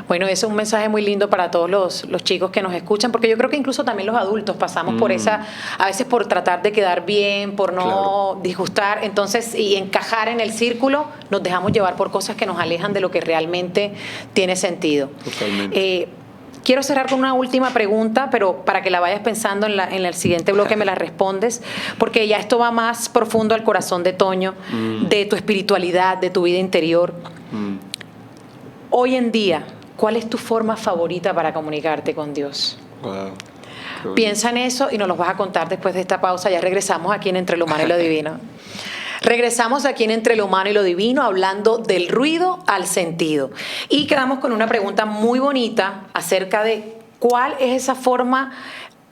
Bueno, eso es un mensaje muy lindo para todos los chicos que nos escuchan, porque yo creo que incluso también los adultos pasamos por esa, a veces por tratar de quedar bien, por no disgustar, entonces, y encajar en el círculo, nos dejamos llevar por cosas que nos alejan de lo que realmente tiene sentido. Totalmente. Quiero cerrar con una última pregunta, pero para que la vayas pensando en el siguiente bloque me la respondes, porque ya esto va más profundo al corazón de Toño, de tu espiritualidad, de tu vida interior. Hoy en día, ¿cuál es tu forma favorita para comunicarte con Dios? Wow. Piensa en eso y nos lo vas a contar después de esta pausa. Ya regresamos aquí en Entre lo Humano y lo Divino. Regresamos aquí en Entre lo Humano y lo Divino hablando del ruido al sentido. Y quedamos con una pregunta muy bonita acerca de cuál es esa forma,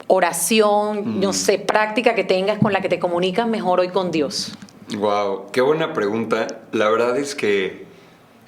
oración, no sé, práctica que tengas con la que te comunicas mejor hoy con Dios. Wow, qué buena pregunta. La verdad es que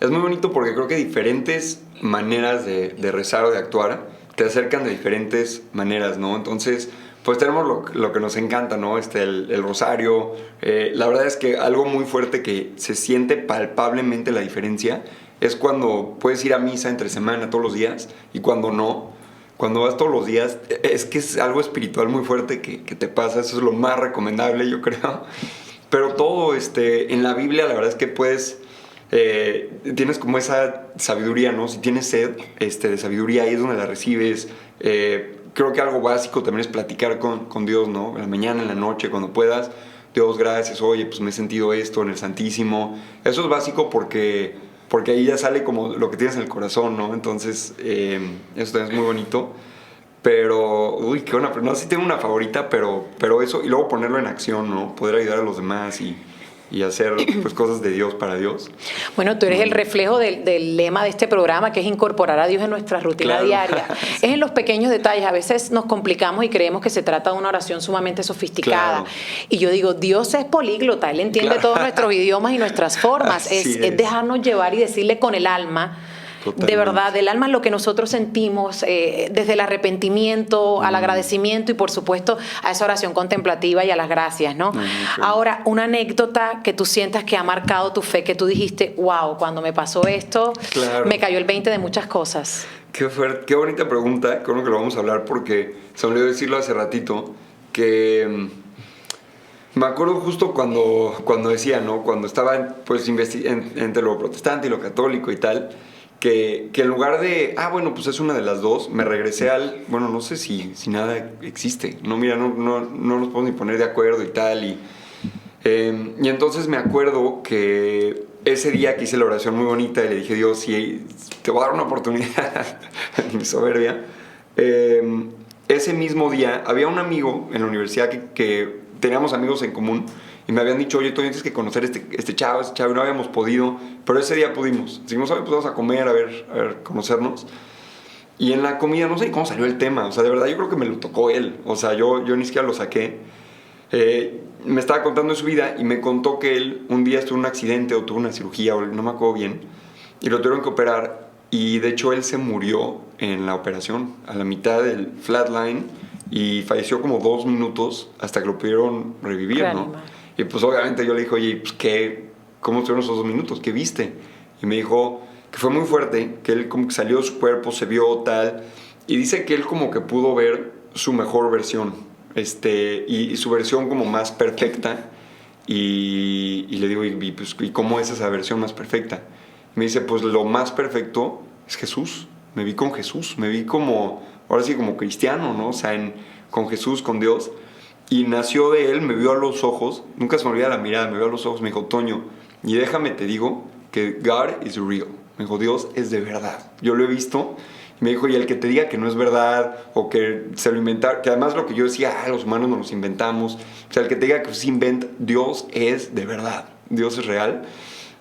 es muy bonito porque creo que diferentes maneras de rezar o de actuar te acercan de diferentes maneras, ¿no? Entonces, pues tenemos lo que nos encanta, ¿no? El rosario. La verdad es que algo muy fuerte que se siente palpablemente la diferencia es cuando puedes ir a misa entre semana todos los días y cuando no. Cuando vas todos los días, es que es algo espiritual muy fuerte que te pasa. Eso es lo más recomendable, yo creo. Pero todo en la Biblia, la verdad es que puedes... tienes como esa sabiduría, ¿no? Si tienes sed de sabiduría, ahí es donde la recibes. Creo que algo básico también es platicar con Dios, ¿no? En la mañana, en la noche, cuando puedas. Dios, gracias, oye, pues me he sentido esto en el Santísimo. Eso es básico porque ahí ya sale como lo que tienes en el corazón, ¿no? Entonces, eso también es muy bonito. Pero, uy, qué buena, no sé si tengo una favorita, pero eso, y luego ponerlo en acción, ¿no? Poder ayudar a los demás y hacer pues cosas de Dios para Dios. Bueno, tú eres el reflejo del lema de este programa, que es incorporar a Dios en nuestra rutina diaria. Es en los pequeños detalles. A veces nos complicamos y creemos que se trata de una oración sumamente sofisticada. Y yo digo, Dios es políglota, Él entiende todos nuestros idiomas y nuestras formas. Es dejarnos llevar y decirle con el alma. Totalmente. De verdad, del alma lo que nosotros sentimos, desde el arrepentimiento al agradecimiento y por supuesto a esa oración contemplativa y a las gracias, ¿no? Ahora, una anécdota que tú sientas que ha marcado tu fe, que tú dijiste, wow, cuando me pasó esto, me cayó el 20 de muchas cosas. Qué bonita pregunta, creo que lo vamos a hablar porque se me olvidó decirlo hace ratito, que... Me acuerdo justo cuando decía, ¿no? Cuando estaba pues entre lo protestante y lo católico y tal, que en lugar de, bueno, pues es una de las dos, me regresé al, bueno, no sé si nada existe, no, mira, no nos podemos ni poner de acuerdo y tal, y entonces me acuerdo que ese día que hice la oración muy bonita y le dije, Dios, si te voy a dar una oportunidad, mi soberbia, ese mismo día había un amigo en la universidad que teníamos amigos en común, y me habían dicho, oye, tú tienes que conocer este chavo, y no habíamos podido, pero ese día pudimos. Dijimos, oye, pues vamos a comer, a ver, conocernos. Y en la comida, no sé cómo salió el tema, o sea, de verdad yo creo que me lo tocó él, o sea, yo ni siquiera lo saqué. Me estaba contando de su vida y me contó que él un día tuvo un accidente o tuvo una cirugía, o no me acuerdo bien, y lo tuvieron que operar, y de hecho él se murió en la operación, a la mitad del flatline, y falleció como 2 minutos hasta que lo pudieron revivir, ¿no? Y pues obviamente yo le dije, oye, pues ¿cómo estuvieron esos 2 minutos? ¿Qué viste? Y me dijo que fue muy fuerte, que él como que salió de su cuerpo, se vio tal, y dice que él como que pudo ver su mejor versión, y su versión como más perfecta, y le digo, ¿y cómo es esa versión más perfecta? Y me dice, pues lo más perfecto es Jesús, me vi con Jesús, me vi como, ahora sí como cristiano, ¿no? O sea, con Jesús, con Dios. Y nació de él, me vio a los ojos, nunca se me olvida la mirada, me vio a los ojos, me dijo, Toño, y déjame te digo que God is real. Me dijo, Dios es de verdad. Yo lo he visto. Y me dijo, y el que te diga que no es verdad o que se lo inventaron, que además lo que yo decía, los humanos nos los inventamos. O sea, el que te diga que se inventa, Dios es de verdad. Dios es real.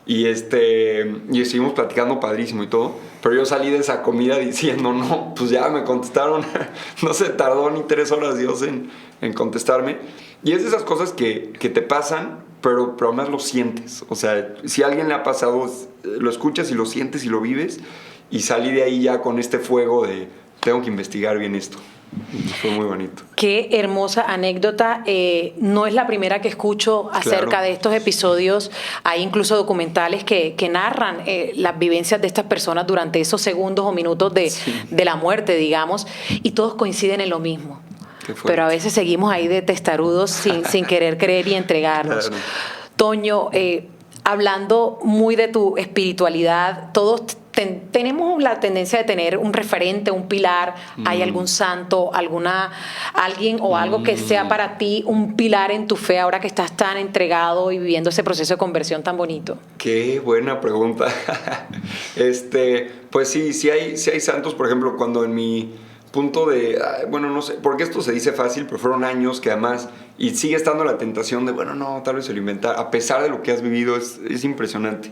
Y estuvimos platicando padrísimo y todo, pero yo salí de esa comida diciendo, no, pues ya me contestaron, no se tardó ni 3 horas Dios en contestarme. Y es de esas cosas que te pasan, pero además lo sientes. O sea, si a alguien le ha pasado, lo escuchas y lo sientes y lo vives, y salí de ahí ya con este fuego de, tengo que investigar bien esto. Y fue muy bonito. Qué hermosa anécdota. No es la primera que escucho acerca Claro. de estos episodios. Hay incluso documentales que narran las vivencias de estas personas durante esos segundos o minutos de la muerte, digamos, y todos coinciden en lo mismo. Qué fuerte. Pero a veces seguimos ahí de testarudos sin querer creer y entregarnos. Claro. Toño, hablando muy de tu espiritualidad, todos tenemos la tendencia de tener un referente, un pilar. ¿Hay algún santo, alguien o algo que sea para ti un pilar en tu fe ahora que estás tan entregado y viviendo ese proceso de conversión tan bonito? Qué buena pregunta. Pues sí hay santos, por ejemplo, cuando en mi punto bueno, no sé, porque esto se dice fácil, pero fueron años que además, y sigue estando la tentación de, bueno, no, tal vez se lo inventa, a pesar de lo que has vivido, es impresionante.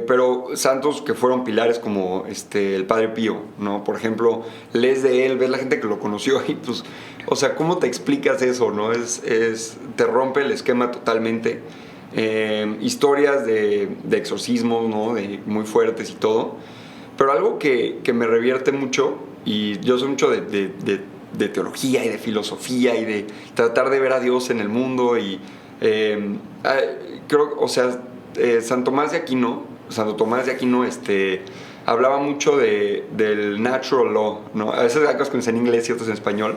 Pero santos que fueron pilares como el Padre Pío, ¿no? Por ejemplo, lees de él, ves la gente que lo conoció y pues, o sea, ¿cómo te explicas eso, no? Te rompe el esquema totalmente. Historias de exorcismos, ¿no? Muy fuertes y todo. Pero algo que me revierte mucho, y yo soy mucho de teología y de filosofía y de tratar de ver a Dios en el mundo y creo, o sea, Santo Tomás de Aquino, hablaba mucho del natural law, ¿no? A veces hay cosas que dicen en inglés y otras en español,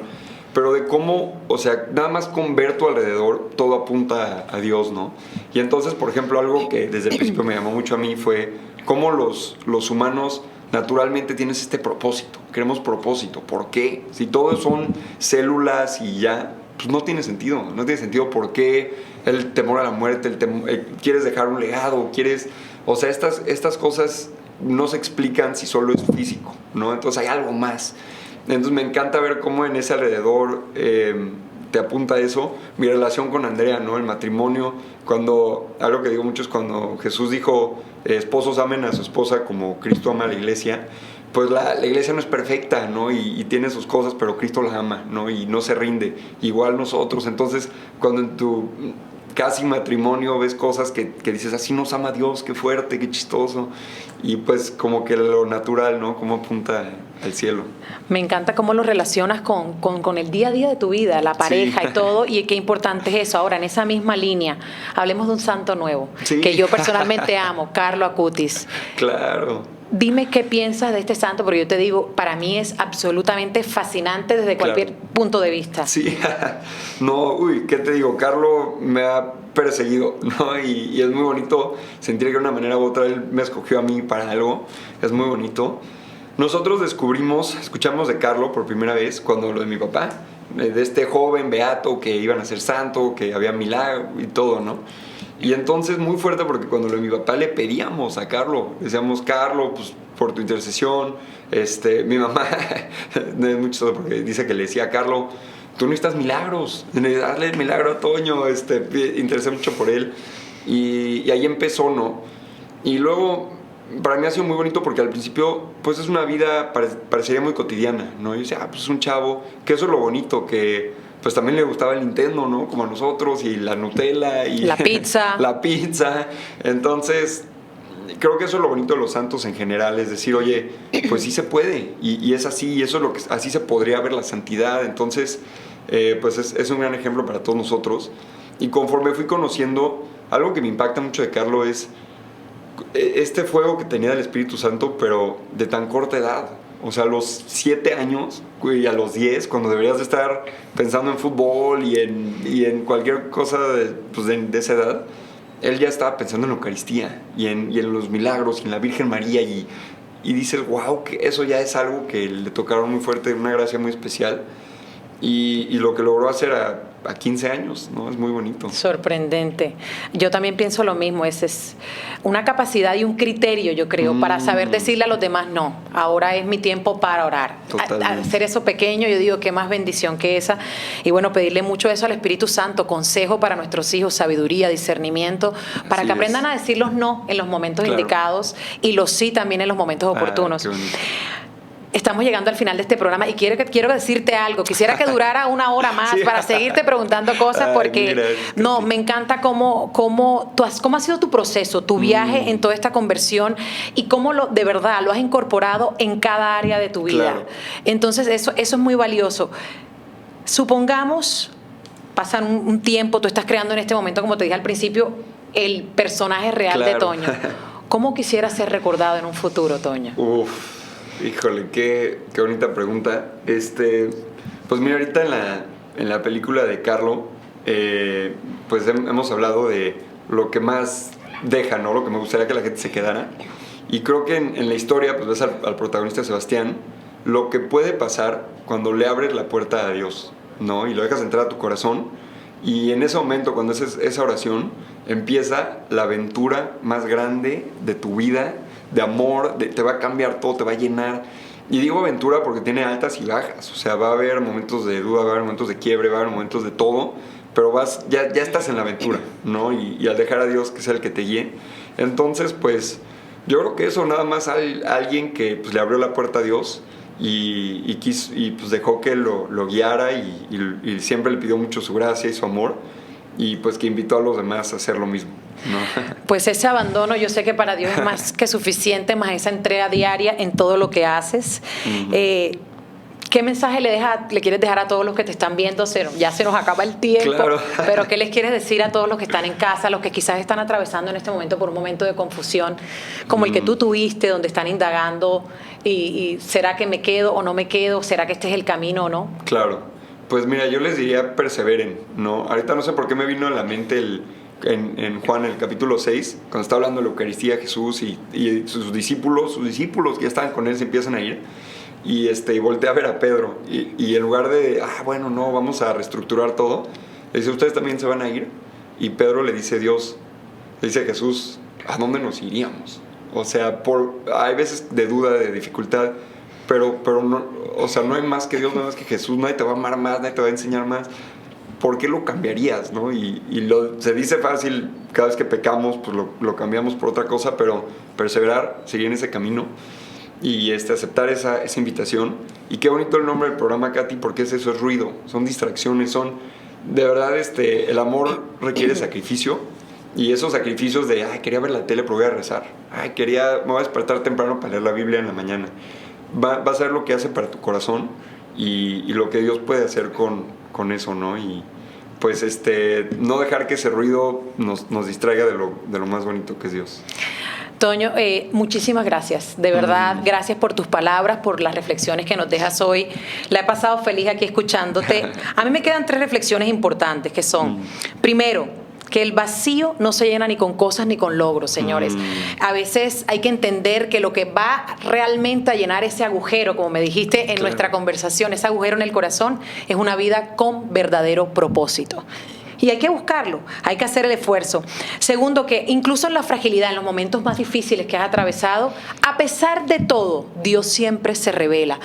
pero de cómo, o sea, nada más con ver tu alrededor, todo apunta a Dios, ¿no? Y entonces, por ejemplo, algo que desde el principio me llamó mucho a mí fue cómo los humanos naturalmente tienes este propósito. Queremos propósito. ¿Por qué? Si todos son células y ya, pues no tiene sentido. No tiene sentido por qué el temor a la muerte, quieres dejar un legado, o sea, estas cosas no se explican si solo es físico, ¿no? Entonces hay algo más. Entonces me encanta ver cómo en ese alrededor te apunta eso. Mi relación con Andrea, ¿no? El matrimonio, algo que digo mucho es cuando Jesús dijo, esposos amen a su esposa como Cristo ama a la iglesia. Pues la iglesia no es perfecta, ¿no? Y tiene sus cosas, pero Cristo la ama, ¿no? Y no se rinde. Igual nosotros. Entonces, cuando en tu casi matrimonio ves cosas que dices, así nos ama Dios, qué fuerte, qué chistoso. Y pues como que lo natural, ¿no? Cómo apunta al cielo. Me encanta cómo lo relacionas con el día a día de tu vida, la pareja y todo, y qué importante es eso. Ahora, en esa misma línea, hablemos de un santo nuevo, que yo personalmente amo, Carlo Acutis. Claro. Dime qué piensas de este santo, porque yo te digo, para mí es absolutamente fascinante desde cualquier punto de vista. Sí, no, ¿qué te digo? Carlo me ha perseguido, ¿no? Y es muy bonito sentir que de una manera u otra él me escogió a mí para algo, es muy bonito. Nosotros escuchamos de Carlo por primera vez cuando lo de mi papá, de este joven beato que iban a ser santo, que había milagro y todo, ¿no? Y entonces muy fuerte porque cuando lo de mi papá le pedíamos a Carlo, decíamos, Carlo, pues por tu intercesión, mi mamá, no es mucho porque dice que le decía a Carlo, tú necesitas milagros, darle el milagro a Toño, interesé mucho por él. Y ahí empezó, ¿no? Y luego, para mí ha sido muy bonito porque al principio, pues es una vida, parecería muy cotidiana, ¿no? Y yo decía, pues es un chavo, que eso es lo bonito, que pues también le gustaba el Nintendo, ¿no? Como a nosotros, y la Nutella, y la pizza. La pizza. Entonces, creo que eso es lo bonito de los santos en general, es decir, oye, pues sí se puede, y es así, y eso es así se podría ver la santidad. Entonces, pues es un gran ejemplo para todos nosotros. Y conforme fui conociendo, algo que me impacta mucho de Carlo es este fuego que tenía del Espíritu Santo, pero de tan corta edad. O sea, a los 7 años y a los 10, cuando deberías de estar pensando en fútbol y en cualquier cosa de esa edad, él ya estaba pensando en la Eucaristía y en los milagros y en la Virgen María. Y dices, wow, que eso ya es algo que le tocaron muy fuerte, una gracia muy especial. Y lo que logró hacer a 15 años, ¿no? Es muy bonito. Sorprendente. Yo también pienso lo mismo. Es una capacidad y un criterio, yo creo, para saber decirle a los demás, no, ahora es mi tiempo para orar. Hacer eso pequeño, yo digo, qué más bendición que esa. Y bueno, pedirle mucho eso al Espíritu Santo, consejo para nuestros hijos, sabiduría, discernimiento, para que aprendan a decir los no en los momentos indicados y los sí también en los momentos oportunos. Qué bonito. estamos llegando al final de este programa y quiero decirte algo. Quisiera que durara una hora más Sí. para seguirte preguntando cosas, porque Mira, me encanta cómo ha sido tu proceso, tu viaje en toda esta conversión y cómo de verdad lo has incorporado en cada área de tu vida. Claro. Entonces eso es muy valioso. Supongamos, pasan un tiempo, tú estás creando en este momento, como te dije al principio, el personaje real de Claro. Toño. ¿Cómo quisieras ser recordado en un futuro, Toño? Uf, híjole, qué bonita pregunta. Pues mira, ahorita en la película de Carlo, pues hemos hablado de lo que más deja, ¿no? Lo que me gustaría que la gente se quedara. Y creo que en la historia, pues ves al protagonista Sebastián, lo que puede pasar cuando le abres la puerta a Dios, ¿no? Y lo dejas entrar a tu corazón. Y en ese momento, cuando haces esa oración, empieza la aventura más grande de tu vida, de amor, te va a cambiar todo, te va a llenar. Y digo aventura porque tiene altas y bajas, o sea, va a haber momentos de duda, va a haber momentos de quiebre, va a haber momentos de todo, pero ya estás en la aventura, ¿no? Y al dejar a Dios que sea el que te guíe. Entonces, pues, yo creo que eso nada más alguien que pues, le abrió la puerta a Dios y pues dejó que lo guiara y siempre le pidió mucho su gracia y su amor, y pues que invitó a los demás a hacer lo mismo, ¿no? Pues ese abandono, yo sé que para Dios es más que suficiente, más esa entrega diaria en todo lo que haces. ¿Qué mensaje le quieres dejar a todos los que te están viendo? Ya se nos acaba el tiempo, Claro. pero ¿qué les quieres decir a todos los que están en casa, los que quizás están atravesando en este momento por un momento de confusión, como el que tú tuviste, donde están indagando y ¿será que me quedo o no me quedo? ¿Será que este es el camino o no? Claro, pues mira, yo les diría perseveren, ¿no? Ahorita no sé por qué me vino a la mente en Juan, el capítulo 6, cuando está hablando de la Eucaristía Jesús y sus discípulos que ya estaban con él se empiezan a ir. Y voltea a ver a Pedro y en lugar de, bueno, no, vamos a reestructurar todo, le dice, ¿ustedes también se van a ir? Y Pedro le dice le dice a Jesús, ¿a dónde nos iríamos? O sea, hay veces de duda, de dificultad, pero no, o sea, no hay más que Dios, no hay más que Jesús, nadie te va a amar más, nadie te va a enseñar más. ¿Por qué lo cambiarías, no? Se dice fácil, cada vez que pecamos, pues lo cambiamos por otra cosa, pero perseverar, seguir en ese camino y aceptar esa invitación. Y qué bonito el nombre del programa, Katy, porque es eso, es ruido, son distracciones, de verdad, el amor requiere sacrificio, y esos sacrificios de, quería ver la tele pero voy a rezar, me voy a despertar temprano para leer la Biblia en la mañana, va a ser lo que hace para tu corazón y lo que Dios puede hacer con eso, ¿no? Y pues no dejar que ese ruido nos distraiga de lo más bonito que es Dios. Toño, muchísimas gracias, de verdad, gracias por tus palabras, por las reflexiones que nos dejas hoy. La he pasado feliz aquí escuchándote. A mí me quedan 3 reflexiones importantes que son, primero, que el vacío no se llena ni con cosas ni con logros, señores. A veces hay que entender que lo que va realmente a llenar ese agujero, como me dijiste en nuestra conversación, ese agujero en el corazón, es una vida con verdadero propósito. Y hay que buscarlo, hay que hacer el esfuerzo. Segundo, que incluso en la fragilidad, en los momentos más difíciles que has atravesado, a pesar de todo, Dios siempre se revela.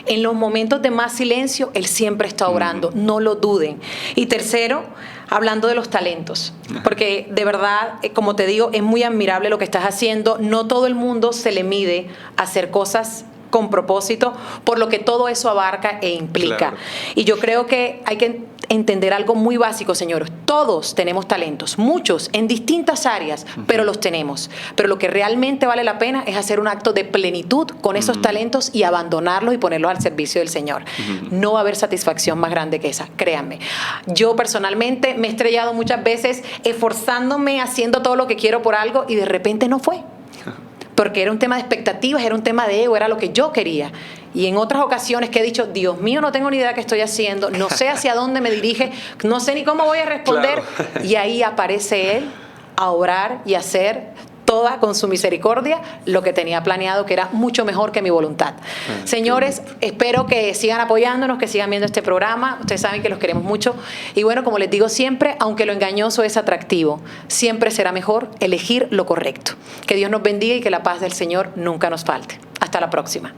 En los momentos de más silencio, Él siempre está obrando, no lo duden. Y tercero, hablando de los talentos, porque de verdad, como te digo, es muy admirable lo que estás haciendo. No todo el mundo se le mide a hacer cosas con propósito, por lo que todo eso abarca e implica. Claro. Y yo creo que hay que entender algo muy básico, señores. Todos tenemos talentos, muchos, en distintas áreas, pero los tenemos. Pero lo que realmente vale la pena es hacer un acto de plenitud con esos talentos y abandonarlos y ponerlos al servicio del Señor. No va a haber satisfacción más grande que esa, créanme. Yo personalmente me he estrellado muchas veces esforzándome, haciendo todo lo que quiero por algo y de repente no fue. Porque era un tema de expectativas, era un tema de ego, era lo que yo quería. Y en otras ocasiones que he dicho, Dios mío, no tengo ni idea de qué estoy haciendo, no sé hacia dónde me dirige, no sé ni cómo voy a responder. Claro. Y ahí aparece Él a orar y a hacer toda con su misericordia lo que tenía planeado, que era mucho mejor que mi voluntad. Señores, espero que sigan apoyándonos, que sigan viendo este programa. Ustedes saben que los queremos mucho. Y bueno, como les digo siempre, aunque lo engañoso es atractivo, siempre será mejor elegir lo correcto. Que Dios nos bendiga y que la paz del Señor nunca nos falte. Hasta la próxima.